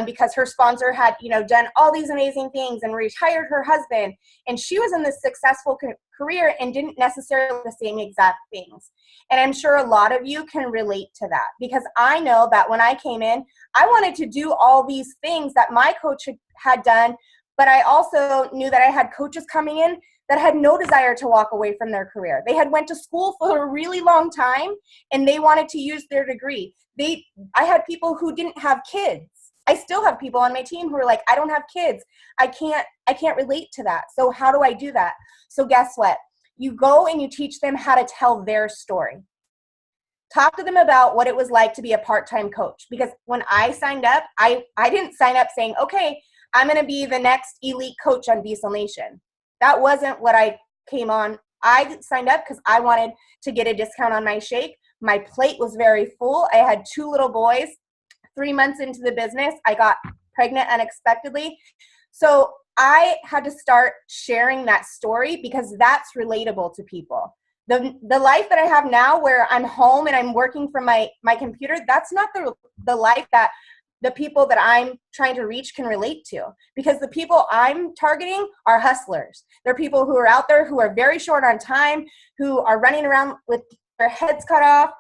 Speaker 3: because her sponsor had, you know, done all these amazing things and retired her husband, and she was in this successful career and didn't necessarily the same exact things. And I'm sure a lot of you can relate to that, because I know that when I came in, I wanted to do all these things that my coach had done, but I also knew that I had coaches coming in that had no desire to walk away from their career. They had went to school for a really long time and they wanted to use their degree. I had people who didn't have kids. I still have people on my team who are like, I don't have kids. I can't relate to that. So how do I do that? So guess what? You go and you teach them how to tell their story. Talk to them about what it was like to be a part-time coach. Because when I signed up, I didn't sign up saying, okay, I'm going to be the next elite coach on Diesel Nation. That wasn't what I came on. I signed up because I wanted to get a discount on my shake. My plate was very full. I had 2 little boys. 3 months into the business, I got pregnant unexpectedly. So I had to start sharing that story because that's relatable to people. The life that I have now where I'm home and I'm working from my computer, that's not the life that the people that I'm trying to reach can relate to, because the people I'm targeting are hustlers. They're people who are out there who are very short on time, who are running around with their heads cut off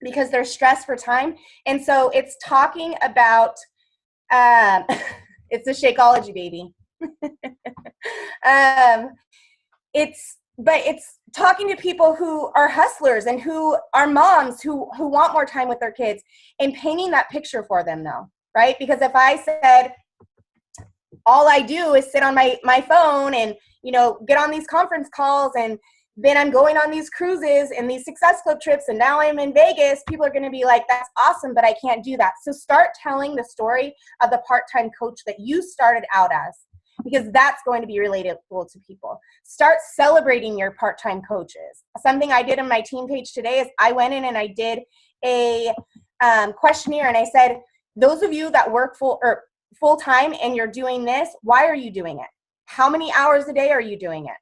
Speaker 3: because they're stressed for time. And so it's talking about, it's a Shakeology, baby. It's talking to people who are hustlers and who are moms who want more time with their kids, and painting that picture for them though, right? Because if I said, all I do is sit on my phone and, you know, get on these conference calls, and then I'm going on these cruises and these Success Club trips, and now I'm in Vegas, people are going to be like, that's awesome, but I can't do that. So start telling the story of the part-time coach that you started out as, because that's going to be relatable to people. Start celebrating your part-time coaches. Something I did on my team page today is I went in and I did a questionnaire, and I said, those of you that work full-time and you're doing this, why are you doing it? How many hours a day are you doing it?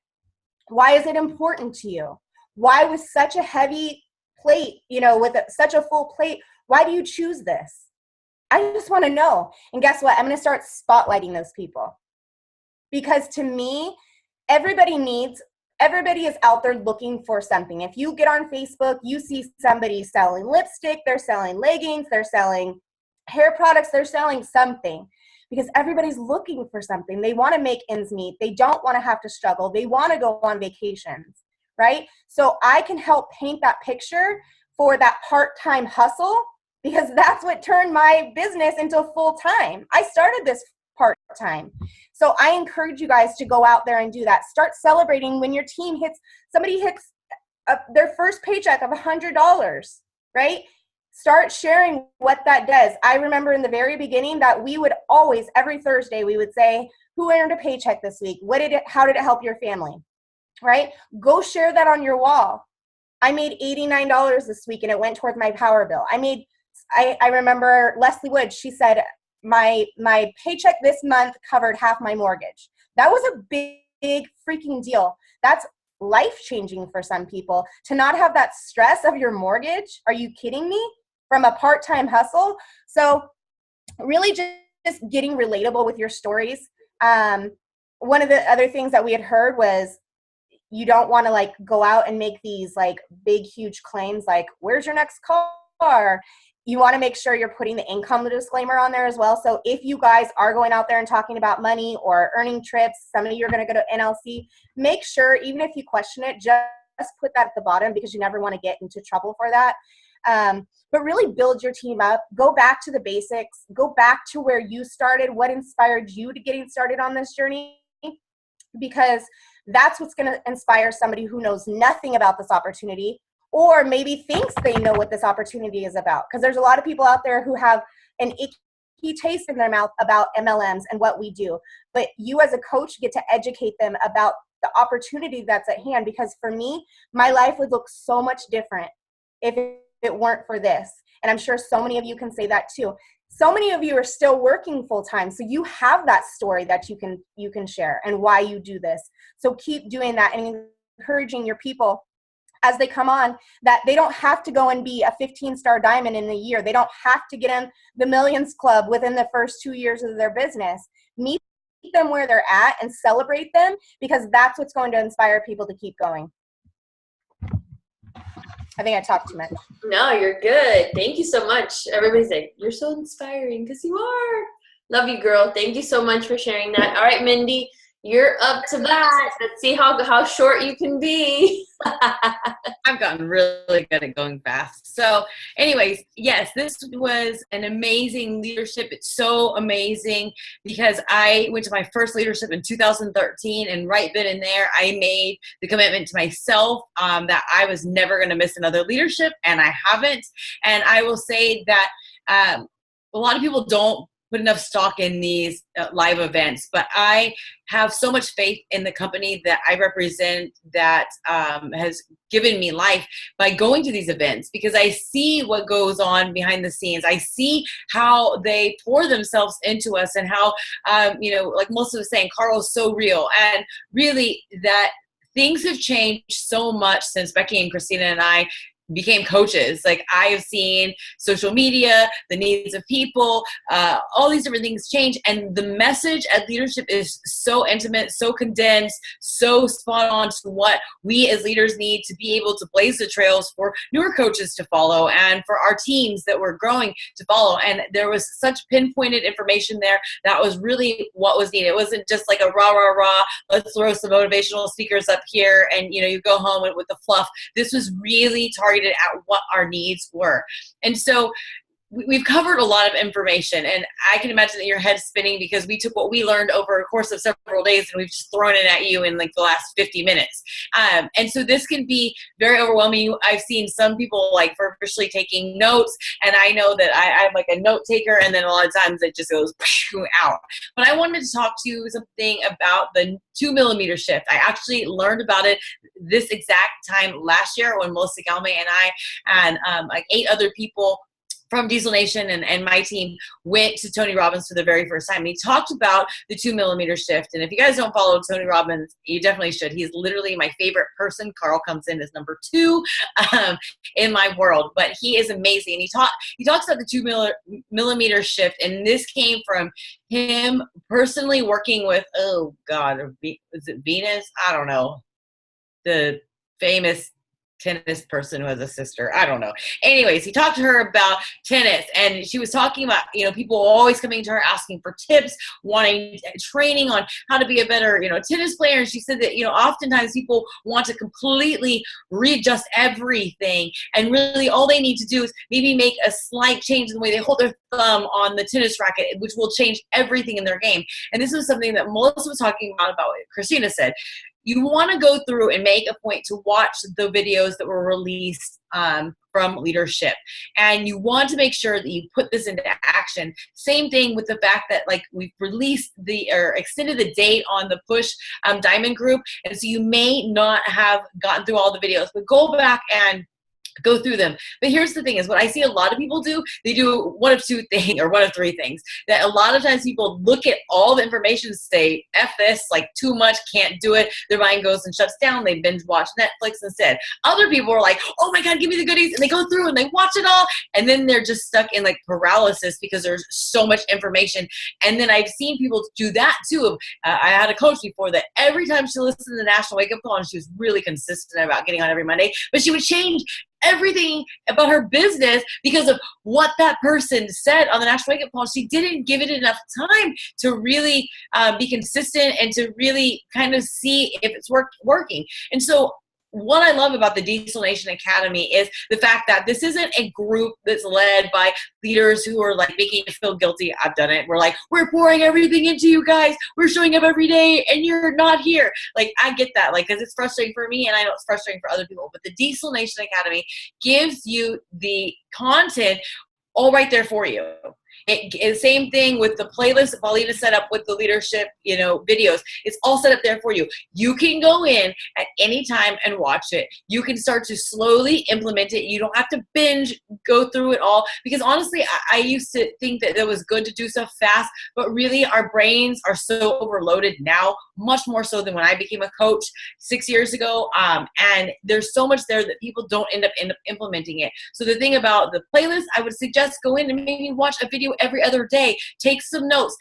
Speaker 3: Why is it important to you? Why with such a heavy plate, you know, with such a full plate, why do you choose this? I just want to know. And guess what? I'm going to start spotlighting those people. Because to me, everybody is out there looking for something. If you get on Facebook, you see somebody selling lipstick, they're selling leggings, they're selling hair products, they're selling something. Because everybody's looking for something. They want to make ends meet. They don't want to have to struggle. They want to go on vacations, right? So I can help paint that picture for that part-time hustle, because that's what turned my business into full-time. I started this part-time. So I encourage you guys to go out there and do that. Start celebrating when your team somebody hits their first paycheck of $100, right? Start sharing what that does. I remember in the very beginning that we would always, every Thursday, we would say, who earned a paycheck this week? How did it help your family? Right? Go share that on your wall. I made $89 this week and it went towards my power bill. I remember Leslie Wood, she said, my paycheck this month covered half my mortgage. That was a big freaking deal. That's life-changing for some people to not have that stress of your mortgage. Are you kidding me? From a part-time hustle. So really just getting relatable with your stories. One of the other things that we had heard was you don't want to like go out and make these like big, huge claims like, where's your next car? You want to make sure you're putting the income disclaimer on there as well. So if you guys are going out there and talking about money or earning trips, some of you are going to go to NLC, make sure, even if you question it, just put that at the bottom, because you never want to get into trouble for that. But really build your team up. Go back to the basics. Go back to where you started, what inspired you to getting started on this journey, because that's what's going to inspire somebody who knows nothing about this opportunity, or maybe thinks they know what this opportunity is about. Because there's a lot of people out there who have an icky taste in their mouth about MLMs and what we do. But you as a coach get to educate them about the opportunity that's at hand, because for me, my life would look so much different if it weren't for this. And I'm sure so many of you can say that too. So many of you are still working full time, so you have that story that you can share and why you do this. So keep doing that and encouraging your people as they come on, that they don't have to go and be a 15-star diamond in a year. They don't have to get in the Millions Club within the first 2 years of their business. Meet them where they're at and celebrate them, because that's what's going to inspire people to keep going. I think I talked too much.
Speaker 1: No, you're good. Thank you so much. Everybody's like, you're so inspiring, because you are. Love you, girl. Thank you so much for sharing that. All right, Mindy, you're up to bat. Let's see how short you can be.
Speaker 4: I've gotten really good at going fast. So anyways, yes, this was an amazing leadership. It's so amazing because I went to my first leadership in 2013, and right then and there, I made the commitment to myself that I was never going to miss another leadership, and I haven't. And I will say that a lot of people don't put enough stock in these live events, but I have so much faith in the company that I represent that has given me life by going to these events, because I see what goes on behind the scenes. I see how they pour themselves into us, and how, like Melissa was saying, Carl's so real, and really that things have changed so much since Becky and Christina and I became coaches. Like, I have seen social media, the needs of people, all these different things change, and the message at leadership is so intimate, so condensed, so spot on to what we as leaders need to be able to blaze the trails for newer coaches to follow, and for our teams that we're growing to follow. And there was such pinpointed information there that was really what was needed. It wasn't just like a rah rah rah, let's throw some motivational speakers up here and you go home with the fluff. This was really targeted at what our needs were. And so we've covered a lot of information, and I can imagine that your head's spinning, because we took what we learned over a course of several days and we've just thrown it at you in like the last 50 minutes. And so this can be very overwhelming. I've seen some people like feverishly taking notes, and I know that I'm like a note taker, and then a lot of times it just goes out. But I wanted to talk to you something about the 2 millimeter shift. I actually learned about it this exact time last year when Melissa Galme and I and like 8 other people from Diesel Nation and my team went to Tony Robbins for the very first time. And he talked about the 2 millimeter shift. And if you guys don't follow Tony Robbins, you definitely should. He's literally my favorite person. Carl comes in as number 2 in my world, but he is amazing. He talks about the 2 millimeter shift. And this came from him personally working with, oh God, is it Venus? I don't know. The famous tennis person who has a sister. I don't know. Anyways, he talked to her about tennis, and she was talking about, people always coming to her asking for tips, wanting training on how to be a better, tennis player. And she said that, oftentimes people want to completely readjust everything, and really all they need to do is maybe make a slight change in the way they hold their thumb on the tennis racket, which will change everything in their game. And this was something that Melissa was talking about what Christina said. You want to go through and make a point to watch the videos that were released from leadership. And you want to make sure that you put this into action. Same thing with the fact that we've released or extended the date on the Push Diamond group. And so you may not have gotten through all the videos, but go back and go through them. But here's the thing is, what I see a lot of people do, they do one of 2 things or one of 3 things. That a lot of times people look at all the information, say, F this, too much, can't do it. Their mind goes and shuts down. They binge watch Netflix instead. Other people are like, oh my God, give me the goodies. And they go through and they watch it all. And then they're just stuck in paralysis because there's so much information. And then I've seen people do that too. I had a coach before that every time she listened to the National Wake Up Call, and she was really consistent about getting on every Monday, but she would change everything about her business because of what that person said on the National Wake Up Call. She didn't give it enough time to really be consistent and to really kind of see if it's working. And so what I love about the Diesel Nation Academy is the fact that this isn't a group that's led by leaders who are making you feel guilty. I've done it. We're pouring everything into you guys. We're showing up every day and you're not here. I get that, because it's frustrating for me, and I know it's frustrating for other people, but the Diesel Nation Academy gives you the content all right there for you. Same thing with the playlist that Paulina set up with the leadership, videos. It's all set up there for you. You can go in at any time and watch it. You can start to slowly implement it. You don't have to binge, go through it all, because honestly, I used to think that it was good to do stuff fast, but really our brains are so overloaded now, much more so than when I became a coach 6 years ago. And there's so much there that people don't end up implementing it. So the thing about the playlist, I would suggest go in and maybe watch a video every other day. Take some notes.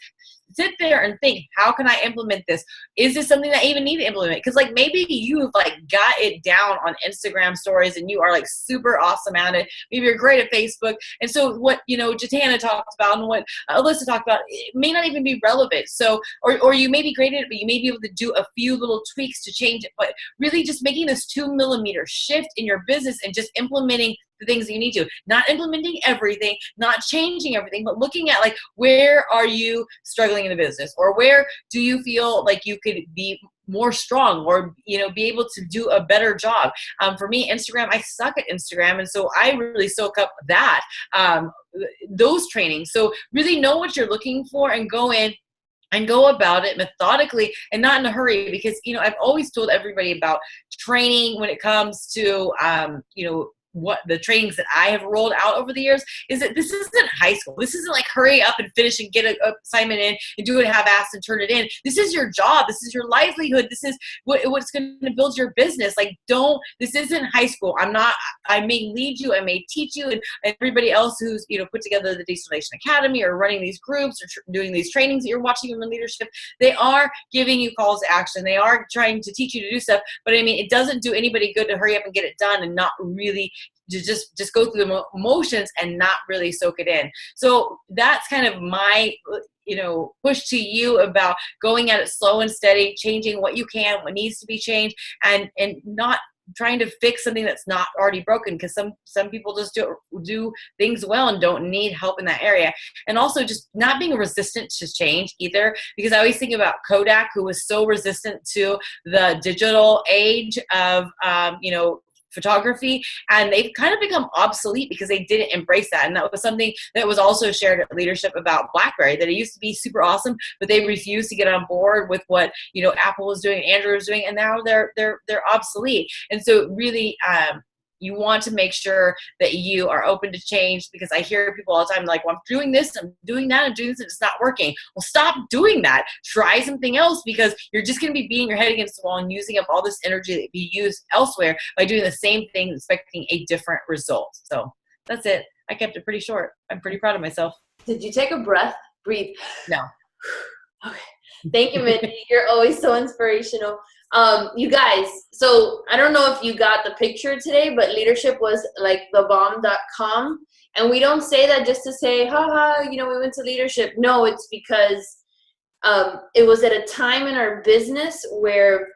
Speaker 4: Sit there and think, how can I implement this? Is this something that I even need to implement? Because like maybe you've like got it down on Instagram stories and you are like super awesome at it. Maybe you're great at Facebook. And so what, Jatana talked about and what Alyssa talked about, it may not even be relevant. So, or you may be great at it, but you may be able to do a few little tweaks to change it. But really just making this 2 millimeter shift in your business and just implementing the things that you need to, not implementing everything, not changing everything, but looking at like, where are you struggling in the business, or where do you feel like you could be more strong, or be able to do a better job. For me, Instagram, I suck at Instagram, and so I really soak up that those trainings. So really know what you're looking for and go in and go about it methodically and not in a hurry, because I've always told everybody about training when it comes to what the trainings that I have rolled out over the years is that this isn't high school. This isn't like hurry up and finish and get an assignment in and do it half-assed and turn it in. This is your job. This is your livelihood. This is what's going to build your business. Like, this isn't high school. I may lead you. I may teach you, and everybody else who's, put together the Diesel Nation Academy or running these groups or doing these trainings that you're watching in the leadership, they are giving you calls to action. They are trying to teach you to do stuff. But it doesn't do anybody good to hurry up and get it done and not really to just go through the motions and not really soak it in. So that's kind of my push to you about going at it slow and steady, changing what you can, what needs to be changed, and not trying to fix something that's not already broken, because some people just do things well and don't need help in that area. And also just not being resistant to change either, because I always think about Kodak, who was so resistant to the digital age of photography, and they've kind of become obsolete because they didn't embrace that. And that was something that was also shared at leadership about BlackBerry, that it used to be super awesome, but they refused to get on board with what Apple was doing, Android was doing, and now they're obsolete. And so really you want to make sure that you are open to change, because I hear people all the time like, well, I'm doing this, I'm doing that, I'm doing this, and it's not working. Well, stop doing that. Try something else, because you're just going to be beating your head against the wall and using up all this energy that could be used elsewhere by doing the same thing, expecting a different result. So that's it. I kept it pretty short. I'm pretty proud of myself.
Speaker 1: Did you take a breath? Breathe.
Speaker 4: No.
Speaker 1: Okay. Thank you, Mindy. You're always so inspirational. You guys, so I don't know if you got the picture today, but leadership was like thebomb.com. And we don't say that just to say, haha, we went to leadership. No, it's because it was at a time in our business where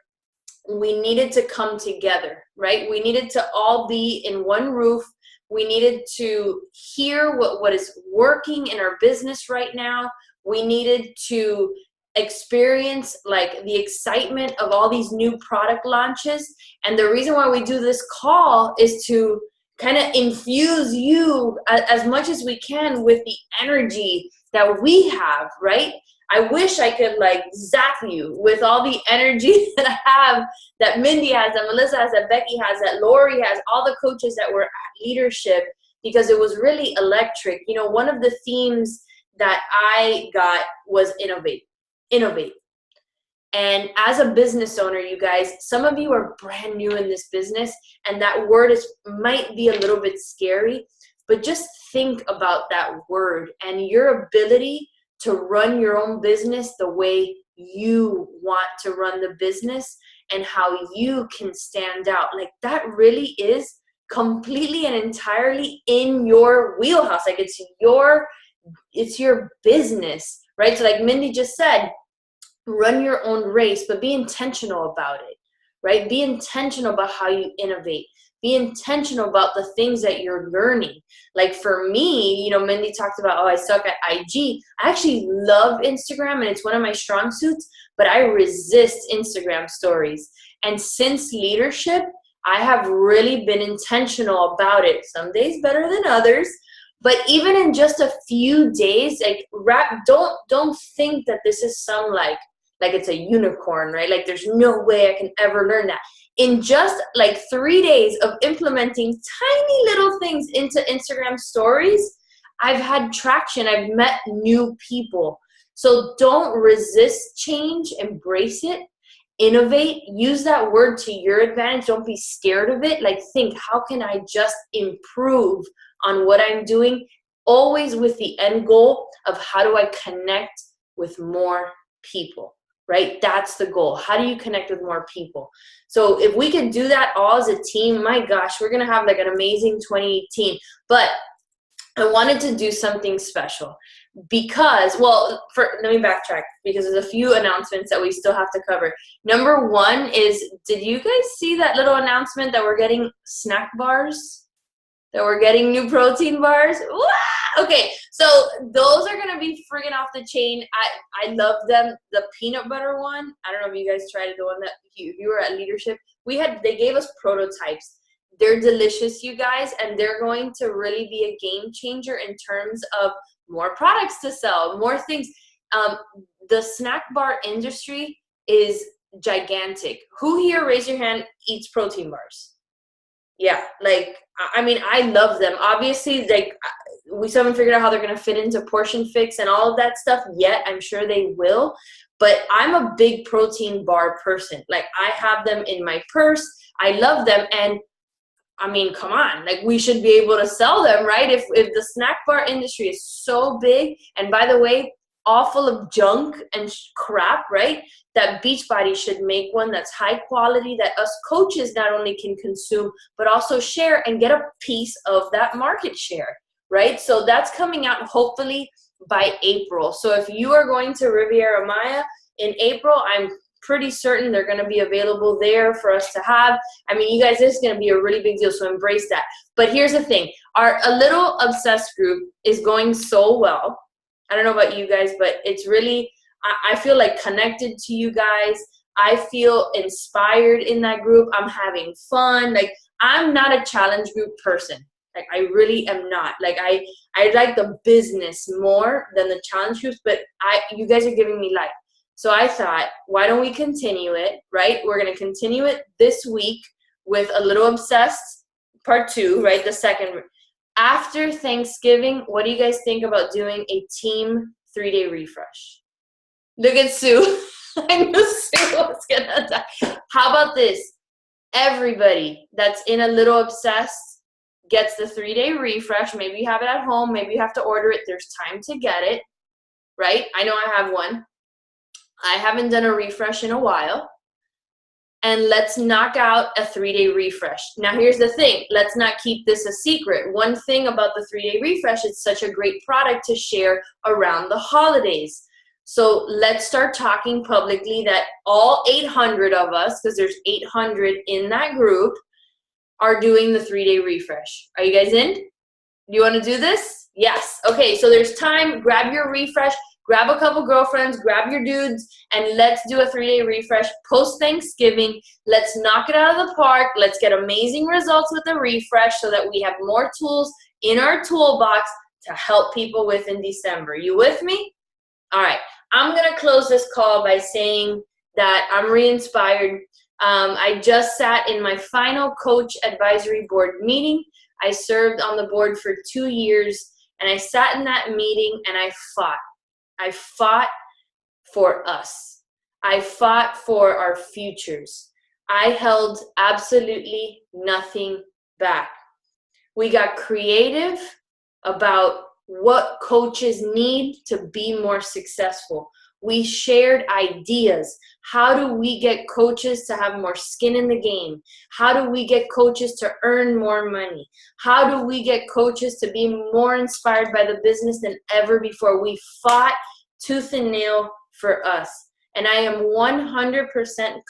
Speaker 1: we needed to come together, right? We needed to all be in one roof. We needed to hear what is working in our business right now. We needed to experience like the excitement of all these new product launches. And the reason why we do this call is to kind of infuse you as much as we can with the energy that we have, right? I wish I could like zap you with all the energy that I have, that Mindy has, that Melissa has, that Becky has, that Lori has, all the coaches that were at leadership, because it was really electric. One of the themes that I got was innovate. And as a business owner, you guys, some of you are brand new in this business, and that word might be a little bit scary, but just think about that word and your ability to run your own business the way you want to run the business, and how you can stand out. Like, that really is completely and entirely in your wheelhouse. Like, it's your business, right? So like Mindy just said, run your own race, but be intentional about it, right? Be intentional about how you innovate. Be intentional about the things that you're learning. Like for me, Mindy talked about, I suck at IG. I actually love Instagram, and it's one of my strong suits, but I resist Instagram stories. And since leadership, I have really been intentional about it. Some days better than others, But even in just a few days, like don't think that this is some like it's a unicorn, right? Like there's no way I can ever learn that. In just like 3 days of implementing tiny little things into Instagram stories, I've had traction. I've met new people. So don't resist change, embrace it, innovate, use that word to your advantage. Don't be scared of it. Like think, how can I just improve on what I'm doing? Always with the end goal of how do I connect with more people, right? That's the goal. How do you connect with more people? So if we can do that all as a team, my gosh, we're going to have like an amazing 2018. But I wanted to do something special because, well, let me backtrack because there's a few announcements that we still have to cover. Number one is, did you guys see that little announcement that we're getting snack bars? That we're getting new protein bars? Wah! Okay, so those are going to be friggin' off the chain. I love them. The peanut butter one, I don't know if you guys tried it, the one that if you were at leadership, they gave us prototypes. They're delicious, you guys, and they're going to really be a game changer in terms of more products to sell, more things. The snack bar industry is gigantic. Who here, raise your hand, eats protein bars? Yeah, like, I mean, I love them. Obviously, like, we still haven't figured out how they're going to fit into Portion Fix and all of that stuff yet. I'm sure they will. But I'm a big protein bar person. Like, I have them in my purse. I love them. And I mean, come on, like we should be able to sell them, right? If the snack bar industry is so big, and by the way, all full of junk and crap, right? That Beachbody should make one that's high quality, that us coaches not only can consume, but also share and get a piece of that market share, right? So that's coming out hopefully by April. So if you are going to Riviera Maya in April, I'm pretty certain they're going to be available there for us to have. I mean, you guys, this is going to be a really big deal, so embrace that. But here's the thing. Our A Little Obsessed group is going so well. I don't know about you guys, but it's really, I feel like connected to you guys. I feel inspired in that group. I'm having fun. Like, I'm not a challenge group person. Like, I really am not. Like, I like the business more than the challenge groups, but you guys are giving me life. So I thought, why don't we continue it, right? We're going to continue it this week with A Little Obsessed part 2, right? The second. After Thanksgiving, what do you guys think about doing a team 3-day refresh? Look at Sue. I knew Sue was going to die. How about this? Everybody that's in A Little Obsessed gets the 3-day refresh. Maybe you have it at home. Maybe you have to order it. There's time to get it, right? I know I have one. I haven't done a refresh in a while. And let's knock out a 3-day refresh. Now, here's the thing. Let's not keep this a secret. One thing about the 3-day refresh, it's such a great product to share around the holidays. So let's start talking publicly that all 800 of us, because there's 800 in that group, are doing the 3-day refresh. Are you guys in? Do you want to do this? Yes. Okay, so there's time. Grab your refresh. Grab a couple girlfriends, grab your dudes, and let's do a 3-day refresh post-Thanksgiving. Let's knock it out of the park. Let's get amazing results with the refresh so that we have more tools in our toolbox to help people with in December. You with me? All right. I'm going to close this call by saying that I'm re-inspired. I just sat in my final coach advisory board meeting. I served on the board for 2 years, and I sat in that meeting and I fought. I fought for us. I fought for our futures. I held absolutely nothing back. We got creative about what coaches need to be more successful. We shared ideas. How do we get coaches to have more skin in the game? How do we get coaches to earn more money? How do we get coaches to be more inspired by the business than ever before? We fought tooth and nail for us. And I am 100%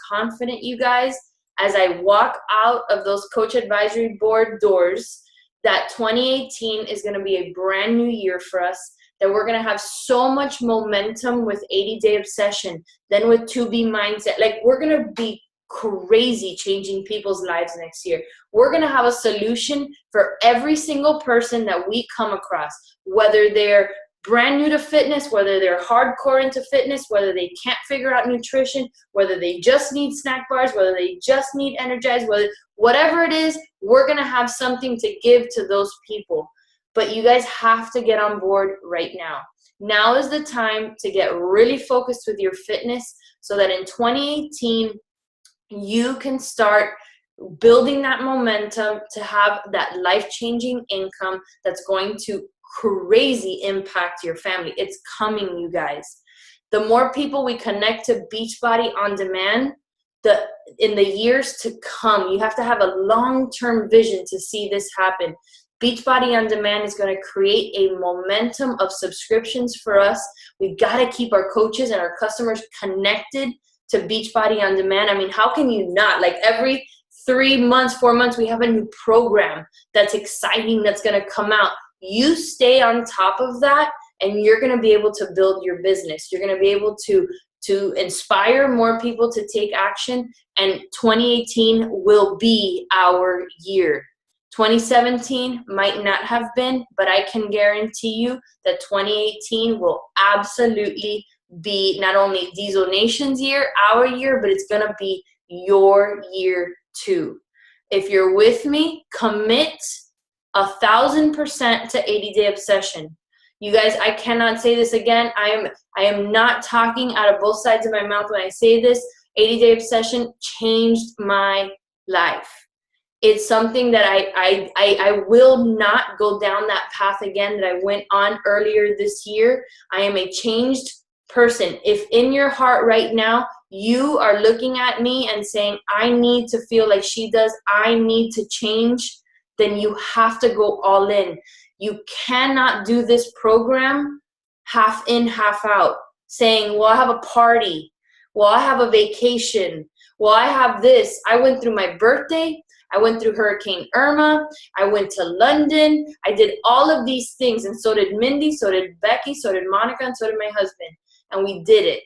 Speaker 1: confident, you guys, as I walk out of those coach advisory board doors, that 2018 is going to be a brand new year for us, that we're going to have so much momentum with 80-day obsession, then with 2B mindset. Like, we're going to be crazy changing people's lives next year. We're going to have a solution for every single person that we come across, whether they're brand new to fitness, whether they're hardcore into fitness, whether they can't figure out nutrition, whether they just need snack bars, whether they just need Energize, whatever it is, we're going to have something to give to those people. But you guys have to get on board right now. Now is the time to get really focused with your fitness so that in 2018, you can start building that momentum to have that life-changing income that's going to crazy impact your family. It's coming, you guys. The more people we connect to Beachbody On Demand, in the years to come, you have to have a long-term vision to see this happen. Beachbody On Demand is going to create a momentum of subscriptions for us. We've got to keep our coaches and our customers connected to Beachbody On Demand. I mean, how can you not? Like every 3 months, 4 months, we have a new program that's exciting that's going to come out. You stay on top of that and you're going to be able to build your business. You're going to be able to inspire more people to take action, and 2018 will be our year. 2017 might not have been, but I can guarantee you that 2018 will absolutely be not only Diesel Nation's year, our year, but it's going to be your year too. If you're with me, commit 1,000% to 80-day obsession. You guys, I cannot say this again. I am not talking out of both sides of my mouth when I say this. 80-day obsession changed my life. It's something that I will not go down that path again that I went on earlier this year. I am a changed person. If in your heart right now you are looking at me and saying, I need to feel like she does, I need to change, then you have to go all in. You cannot do this program half in, half out, saying, well, I have a party. Well, I have a vacation. Well, I have this. I went through my birthday. I went through Hurricane Irma. I went to London. I did all of these things, and so did Mindy, so did Becky, so did Monica, and so did my husband. And we did it.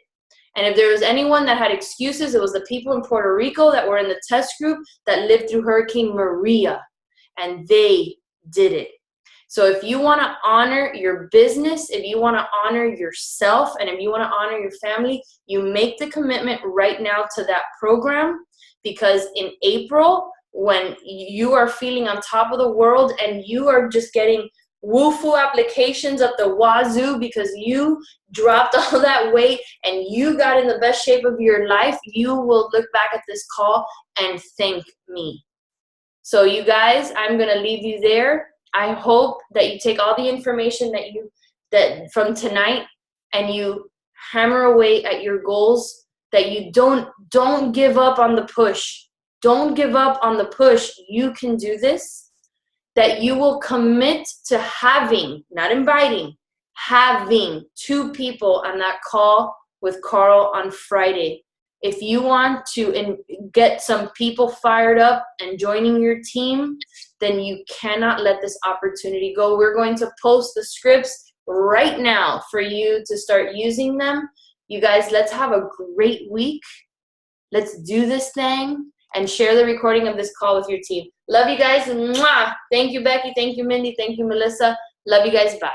Speaker 1: And if there was anyone that had excuses, it was the people in Puerto Rico that were in the test group that lived through Hurricane Maria, and they did it. So if you want to honor your business, if you want to honor yourself, and if you want to honor your family, you make the commitment right now to that program, because in April, when you are feeling on top of the world and you are just getting woofu applications up the wazoo because you dropped all that weight and you got in the best shape of your life, you will look back at this call and thank me. So you guys, I'm going to leave you there. I hope that you take all the information that from tonight and you hammer away at your goals, that you don't give up on the push. Don't give up on the push. You can do this. That you will commit to having, not inviting, having 2 people on that call with Carl on Friday. If you want to get some people fired up and joining your team, then you cannot let this opportunity go. We're going to post the scripts right now for you to start using them. You guys, let's have a great week. Let's do this thing and share the recording of this call with your team. Love you guys. Mwah. Thank you, Becky. Thank you, Mindy. Thank you, Melissa. Love you guys. Bye.